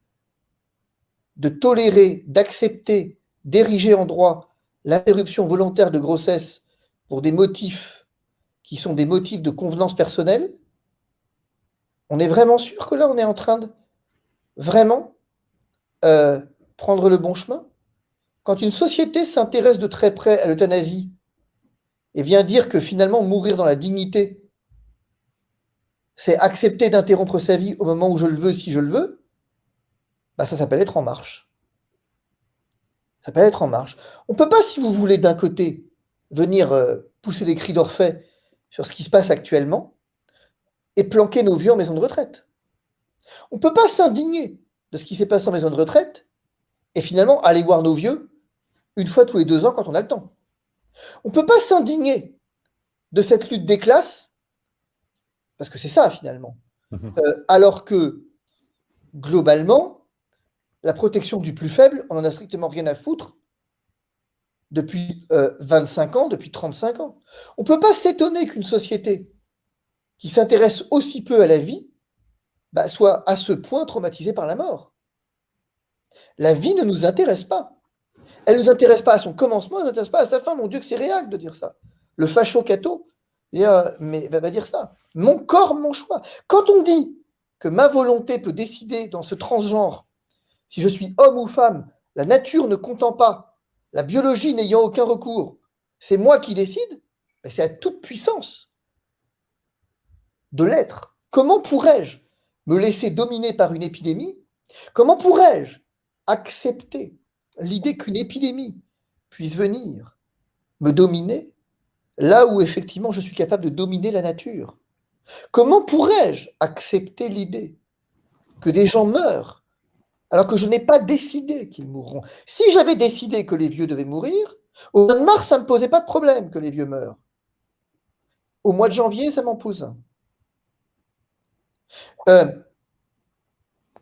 de tolérer, d'accepter, d'ériger en droit l'interruption volontaire de grossesse pour des motifs qui sont des motifs de convenance personnelle, on est vraiment sûr que là, on est en train de vraiment prendre le bon chemin? Quand une société s'intéresse de très près à l'euthanasie et vient dire que finalement mourir dans la dignité, c'est accepter d'interrompre sa vie au moment où je le veux, si je le veux, bah ça s'appelle être en marche. Ça s'appelle être en marche. On ne peut pas, si vous voulez, d'un côté, venir pousser des cris d'orfraie sur ce qui se passe actuellement et planquer nos vieux en maison de retraite. On ne peut pas s'indigner de ce qui s'est passé en maison de retraite et finalement aller voir nos vieux une fois tous les 2 ans quand on a le temps. On ne peut pas s'indigner de cette lutte des classes, parce que c'est ça finalement, alors que globalement, la protection du plus faible, on n'en a strictement rien à foutre depuis 25 ans, depuis 35 ans. On ne peut pas s'étonner qu'une société qui s'intéresse aussi peu à la vie soit à ce point traumatisée par la mort. La vie ne nous intéresse pas. Elle ne nous intéresse pas à son commencement, elle ne nous intéresse pas à sa fin. Mon Dieu, que c'est réac de dire ça. Le facho-cato va dire ça. Mon corps, mon choix. Quand on dit que ma volonté peut décider dans ce transgenre, si je suis homme ou femme, la nature ne comptant pas, la biologie n'ayant aucun recours, c'est moi qui décide, c'est à toute puissance de l'être. Comment pourrais-je me laisser dominer par une épidémie? Comment pourrais-je accepter l'idée qu'une épidémie puisse venir me dominer là où effectivement je suis capable de dominer la nature? Comment pourrais-je accepter l'idée que des gens meurent alors que je n'ai pas décidé qu'ils mourront? Si j'avais décidé que les vieux devaient mourir, au mois de mars, ça ne me posait pas de problème que les vieux meurent. Au mois de janvier, ça m'en pose un.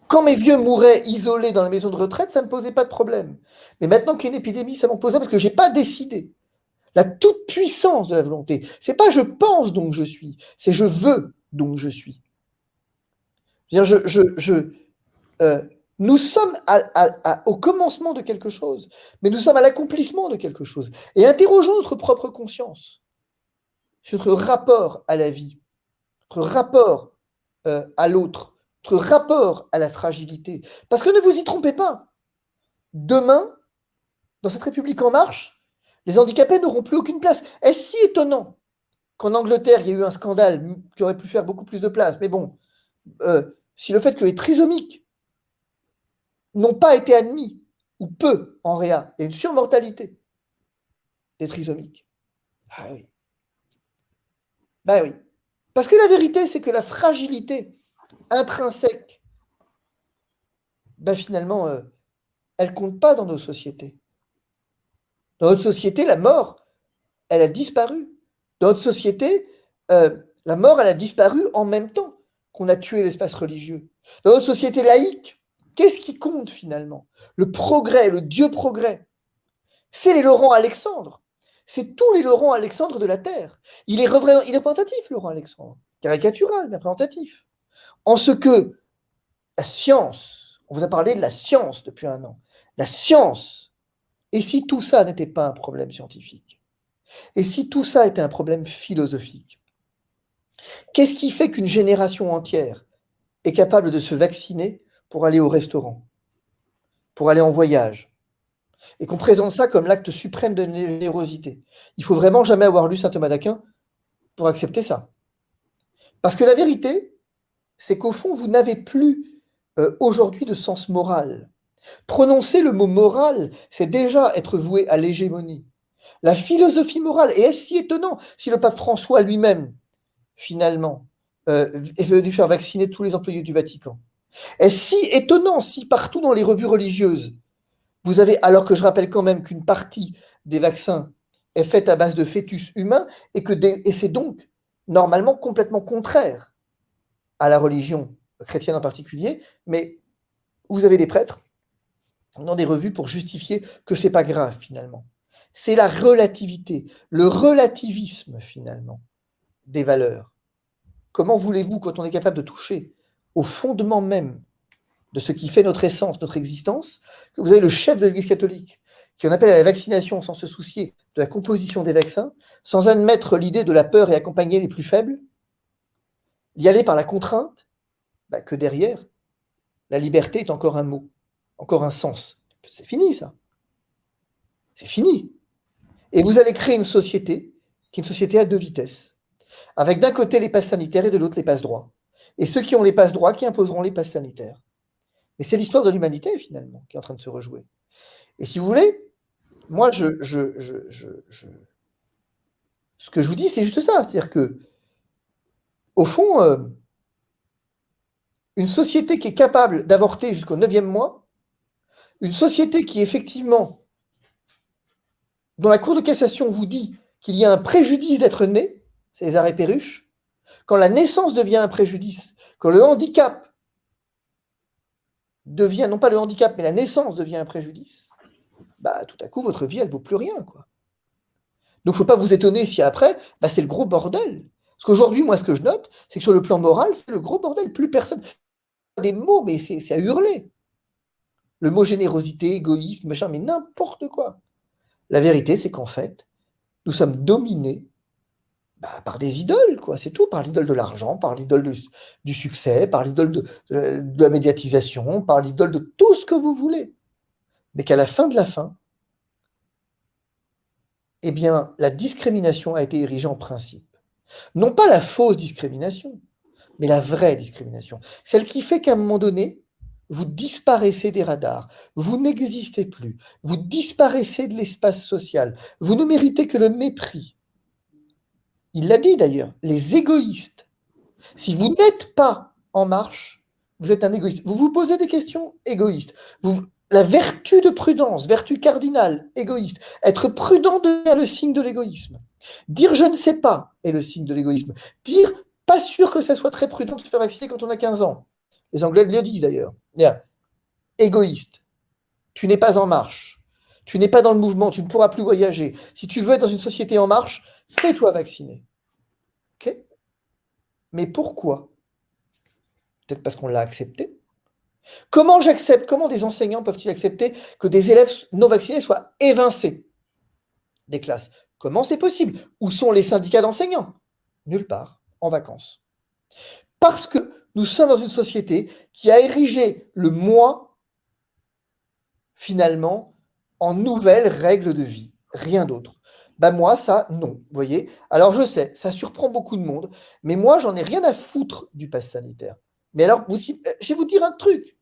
Quand mes vieux mouraient isolés dans la maison de retraite, ça ne me posait pas de problème. Mais maintenant qu'il y a une épidémie, ça m'en pose un parce que je n'ai pas décidé. La toute-puissance de la volonté. C'est pas je pense donc je suis, c'est je veux donc je suis. Nous sommes au commencement de quelque chose, mais nous sommes à l'accomplissement de quelque chose. Et interrogeons notre propre conscience sur notre rapport à la vie, notre rapport à l'autre, notre rapport à la fragilité. Parce que ne vous y trompez pas, demain, dans cette République en marche, les handicapés n'auront plus aucune place. Est-ce si étonnant qu'en Angleterre, il y a eu un scandale qui aurait pu faire beaucoup plus de place? Mais bon, si le fait que les trisomiques n'ont pas été admis, ou peu en réa, il y a une surmortalité des trisomiques. Ah oui. Ben oui. Parce que la vérité, c'est que la fragilité intrinsèque, finalement, elle ne compte pas dans nos sociétés. Dans notre société, la mort, elle a disparu. Dans notre société, la mort, elle a disparu en même temps qu'on a tué l'espace religieux. Dans notre société laïque, qu'est-ce qui compte finalement? Le progrès, le Dieu progrès. C'est les Laurent Alexandre. C'est tous les Laurent Alexandre de la Terre. Il est représentatif, Laurent Alexandre. Caricatural, mais représentatif. En ce que la science, on vous a parlé de la science depuis un an. La science, et si tout ça n'était pas un problème scientifique? Et si tout ça était un problème philosophique? Qu'est-ce qui fait qu'une génération entière est capable de se vacciner pour aller au restaurant, pour aller en voyage, et qu'on présente ça comme l'acte suprême de générosité? Il faut vraiment jamais avoir lu saint Thomas d'Aquin pour accepter ça. Parce que la vérité, c'est qu'au fond, vous n'avez plus aujourd'hui de sens moral. Prononcer le mot moral, c'est déjà être voué à l'hégémonie. La philosophie morale, et est-ce si étonnant si le pape François lui-même, finalement, est venu faire vacciner tous les employés du Vatican? Est-ce si étonnant si partout dans les revues religieuses, vous avez, alors que je rappelle quand même qu'une partie des vaccins est faite à base de fœtus humains et c'est donc normalement complètement contraire à la religion chrétienne en particulier, mais vous avez des prêtres dans des revues pour justifier que c'est pas grave finalement. C'est la relativité, le relativisme finalement des valeurs. Comment voulez-vous, quand on est capable de toucher au fondement même de ce qui fait notre essence, notre existence, que vous avez le chef de l'Église catholique qui en appelle à la vaccination sans se soucier de la composition des vaccins, sans admettre l'idée de la peur et accompagner les plus faibles, y aller par la contrainte, que derrière, la liberté est encore un mot, encore un sens. C'est fini ça. C'est fini. Et vous allez créer une société qui est une société à deux vitesses, avec d'un côté les passes sanitaires et de l'autre les passes droits. Et ceux qui ont les passes droits qui imposeront les passes sanitaires. Mais c'est l'histoire de l'humanité, finalement, qui est en train de se rejouer. Et si vous voulez, moi, ce que je vous dis, c'est juste ça. C'est-à-dire que, au fond, une société qui est capable d'avorter jusqu'au 9e mois, une société qui, effectivement, dont la Cour de cassation vous dit qu'il y a un préjudice d'être né, c'est les arrêts Perruche, quand la naissance devient un préjudice, quand le handicap devient, non pas le handicap, mais la naissance devient un préjudice, tout à coup, votre vie, elle ne vaut plus rien, quoi. Donc, il ne faut pas vous étonner si après, c'est le gros bordel. Parce qu'aujourd'hui, moi, ce que je note, c'est que sur le plan moral, c'est le gros bordel. Plus personne... Des mots, mais c'est à hurler. Le mot générosité, égoïsme, machin, mais n'importe quoi. La vérité, c'est qu'en fait, nous sommes dominés par des idoles, quoi, c'est tout, par l'idole de l'argent, par l'idole du succès, par l'idole de la médiatisation, par l'idole de tout ce que vous voulez. Mais qu'à la fin de la fin, eh bien, la discrimination a été érigée en principe. Non pas la fausse discrimination, mais la vraie discrimination. Celle qui fait qu'à un moment donné, vous disparaissez des radars, vous n'existez plus, vous disparaissez de l'espace social, vous ne méritez que le mépris. Il l'a dit d'ailleurs, les égoïstes. Si vous n'êtes pas en marche, vous êtes un égoïste. Vous vous posez des questions, égoïste. La vertu de prudence, vertu cardinale, égoïste. Être prudent devient le signe de l'égoïsme. Dire je ne sais pas est le signe de l'égoïsme. Dire pas sûr que ça soit très prudent de se faire vacciner quand on a 15 ans. Les Anglais le disent d'ailleurs. Égoïste. Tu n'es pas en marche. Tu n'es pas dans le mouvement. Tu ne pourras plus voyager. Si tu veux être dans une société en marche, fais-toi vacciner. Ok ? Mais pourquoi ? Peut-être parce qu'on l'a accepté. Comment des enseignants peuvent-ils accepter que des élèves non vaccinés soient évincés des classes? Comment c'est possible? Où sont les syndicats d'enseignants? Nulle part, en vacances. Parce que nous sommes dans une société qui a érigé le moi, finalement, en nouvelles règles de vie. Rien d'autre. Moi, ça, non. Vous voyez? Alors, je sais, ça surprend beaucoup de monde, mais moi, j'en ai rien à foutre du pass sanitaire. Mais alors, je vais vous dire un truc.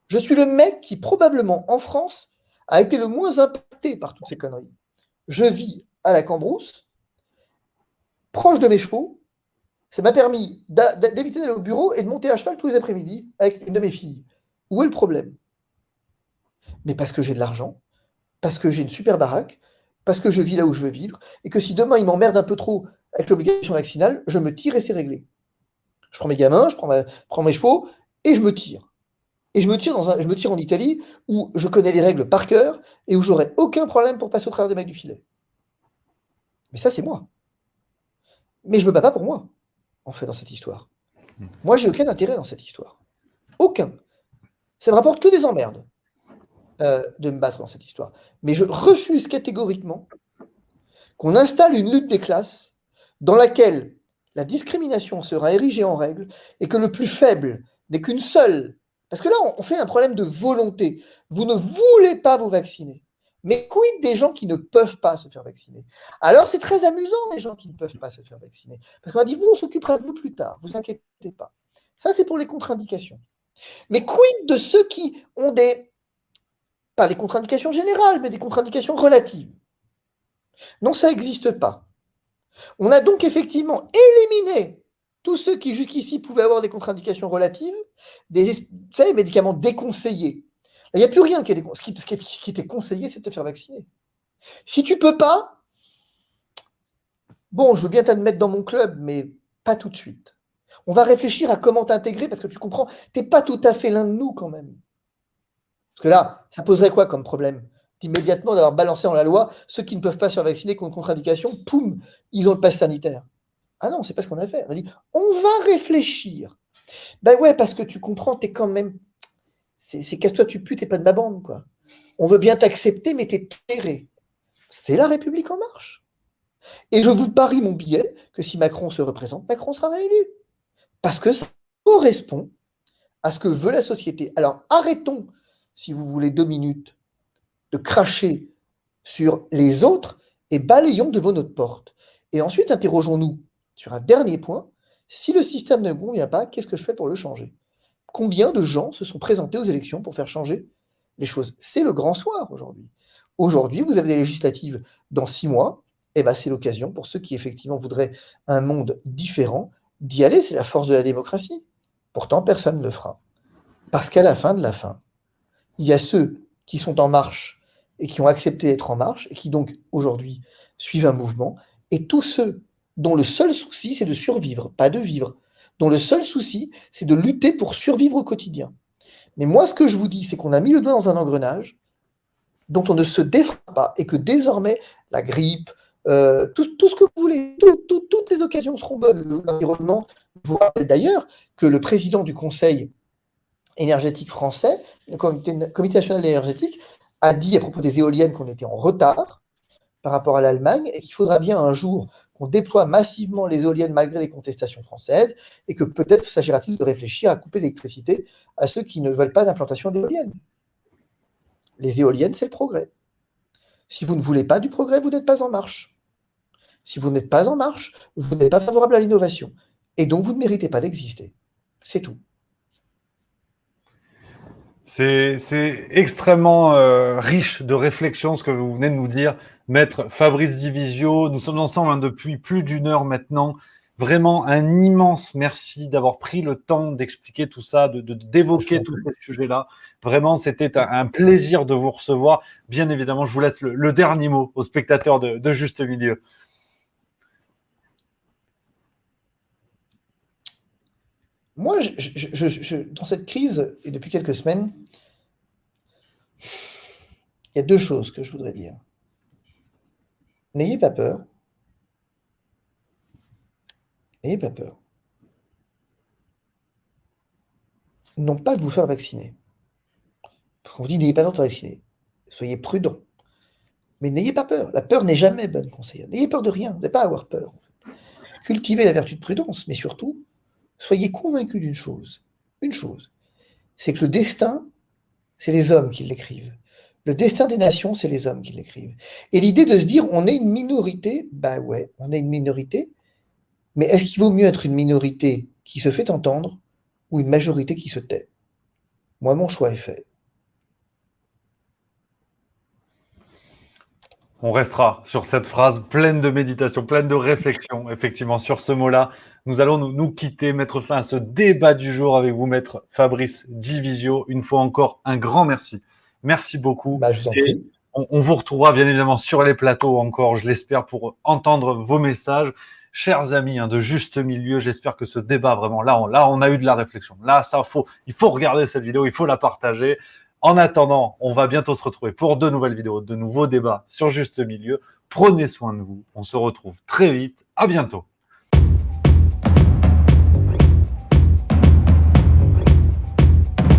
Je suis le mec qui, probablement, en France, a été le moins impacté par toutes ces conneries. Je vis à la Cambrousse, proche de mes chevaux. Ça m'a permis d'éviter d'aller au bureau et de monter à cheval tous les après-midi avec une de mes filles. Où est le problème? Mais parce que j'ai de l'argent, parce que j'ai une super baraque, parce que je vis là où je veux vivre, et que si demain, ils m'emmerdent un peu trop avec l'obligation vaccinale, je me tire et c'est réglé. Je prends mes gamins, je prends mes chevaux et je me tire. Et je me tire en Italie où je connais les règles par cœur et où j'aurai aucun problème pour passer au travers des mailles du filet. Mais ça, c'est moi. Mais je me bats pas pour moi, en fait, dans cette histoire. Moi, j'ai aucun intérêt dans cette histoire. Aucun. Ça me rapporte que des emmerdes de me battre dans cette histoire. Mais je refuse catégoriquement qu'on installe une lutte des classes dans laquelle la discrimination sera érigée en règle et que le plus faible n'est qu'une seule. Parce que là, on fait un problème de volonté. Vous ne voulez pas vous vacciner. Mais quid des gens qui ne peuvent pas se faire vacciner? Alors, c'est très amusant, les gens qui ne peuvent pas se faire vacciner. Parce qu'on a dit, vous, on s'occupera de vous plus tard, vous inquiétez pas. Ça, c'est pour les contre-indications. Mais quid de ceux qui ont pas des contre-indications générales, mais des contre-indications relatives? Non, ça n'existe pas. On a donc effectivement éliminé tous ceux qui jusqu'ici pouvaient avoir des contre-indications relatives, des médicaments déconseillés. Il n'y a plus rien qui est ce qui était conseillé, c'est de te faire vacciner. Si tu ne peux pas, bon, je veux bien t'admettre dans mon club, mais pas tout de suite. On va réfléchir à comment t'intégrer, parce que tu comprends, tu n'es pas tout à fait l'un de nous quand même. Parce que là, ça poserait quoi comme problème? Immédiatement d'avoir balancé dans la loi, ceux qui ne peuvent pas se faire vacciner contre contre-indication, poum, ils ont le pass sanitaire. Ah non, c'est pas ce qu'on a fait. On a dit, on va réfléchir. Ben ouais, parce que tu comprends, t'es quand même... C'est casse-toi, tu pues, t'es pas de ma bande, quoi. On veut bien t'accepter, mais t'es toléré. C'est la République en marche. Et je vous parie mon billet que si Macron se représente, Macron sera réélu. Parce que ça correspond à ce que veut la société. Alors arrêtons, si vous voulez 2 minutes, de cracher sur les autres et balayons devant notre porte. Et ensuite, interrogeons-nous sur un dernier point. Si le système ne convient pas, qu'est-ce que je fais pour le changer? Combien de gens se sont présentés aux élections pour faire changer les choses? C'est le grand soir aujourd'hui. Aujourd'hui, vous avez des législatives dans 6 mois. Et ben, c'est l'occasion pour ceux qui effectivement voudraient un monde différent d'y aller. C'est la force de la démocratie. Pourtant, personne ne le fera. Parce qu'à la fin de la fin, il y a ceux qui sont en marche et qui ont accepté d'être en marche et qui donc aujourd'hui suivent un mouvement, et tous ceux dont le seul souci c'est de survivre, pas de vivre, dont le seul souci c'est de lutter pour survivre au quotidien. Mais moi ce que je vous dis, c'est qu'on a mis le doigt dans un engrenage dont on ne se défend pas, et que désormais la grippe, tout ce que vous voulez, toutes les occasions seront bonnes. L'environnement, je vous rappelle d'ailleurs que le président du Conseil énergétique français, le Comité national énergétique, a dit à propos des éoliennes qu'on était en retard par rapport à l'Allemagne et qu'il faudra bien un jour qu'on déploie massivement les éoliennes malgré les contestations françaises, et que peut-être s'agira-t-il de réfléchir à couper l'électricité à ceux qui ne veulent pas d'implantation d'éoliennes. Les éoliennes, c'est le progrès. Si vous ne voulez pas du progrès, vous n'êtes pas en marche. Si vous n'êtes pas en marche, vous n'êtes pas favorable à l'innovation. Et donc, vous ne méritez pas d'exister. C'est tout. C'est extrêmement riche de réflexion, ce que vous venez de nous dire, Maître Fabrice Divisio. Nous sommes ensemble depuis plus d'1 heure maintenant. Vraiment un immense merci d'avoir pris le temps d'expliquer tout ça, d'évoquer tous ces sujets-là. Vraiment, c'était un plaisir de vous recevoir. Bien évidemment, je vous laisse le dernier mot aux spectateurs de Juste Milieu. Moi, dans cette crise, et depuis quelques semaines, il y a 2 choses que je voudrais dire. N'ayez pas peur. N'ayez pas peur. Non pas de vous faire vacciner. Parce qu'on vous dit, n'ayez pas peur de vous faire vacciner. Soyez prudents. Mais n'ayez pas peur. La peur n'est jamais bonne conseillère. N'ayez peur de rien. Vous n'avez pas à avoir peur. Cultivez la vertu de prudence, mais surtout, soyez convaincus d'une chose. Une chose, c'est que le destin, c'est les hommes qui l'écrivent. Le destin des nations, c'est les hommes qui l'écrivent. Et l'idée de se dire, on est une minorité, bah ouais, on est une minorité, mais est-ce qu'il vaut mieux être une minorité qui se fait entendre ou une majorité qui se tait? Moi, mon choix est fait. On restera sur cette phrase pleine de méditation, pleine de réflexion, effectivement, sur ce mot-là. Nous allons nous quitter, mettre fin à ce débat du jour avec vous, Maître Fabrice Divisio. Une fois encore, un grand merci. Merci beaucoup. Bah, je vous en prie. On vous retrouvera bien évidemment sur les plateaux encore, je l'espère, pour entendre vos messages. Chers amis de Juste Milieu, j'espère que ce débat, vraiment, là, on a eu de la réflexion. Là, il faut regarder cette vidéo, il faut la partager. En attendant, on va bientôt se retrouver pour de nouvelles vidéos, de nouveaux débats sur Juste Milieu. Prenez soin de vous. On se retrouve très vite. À bientôt.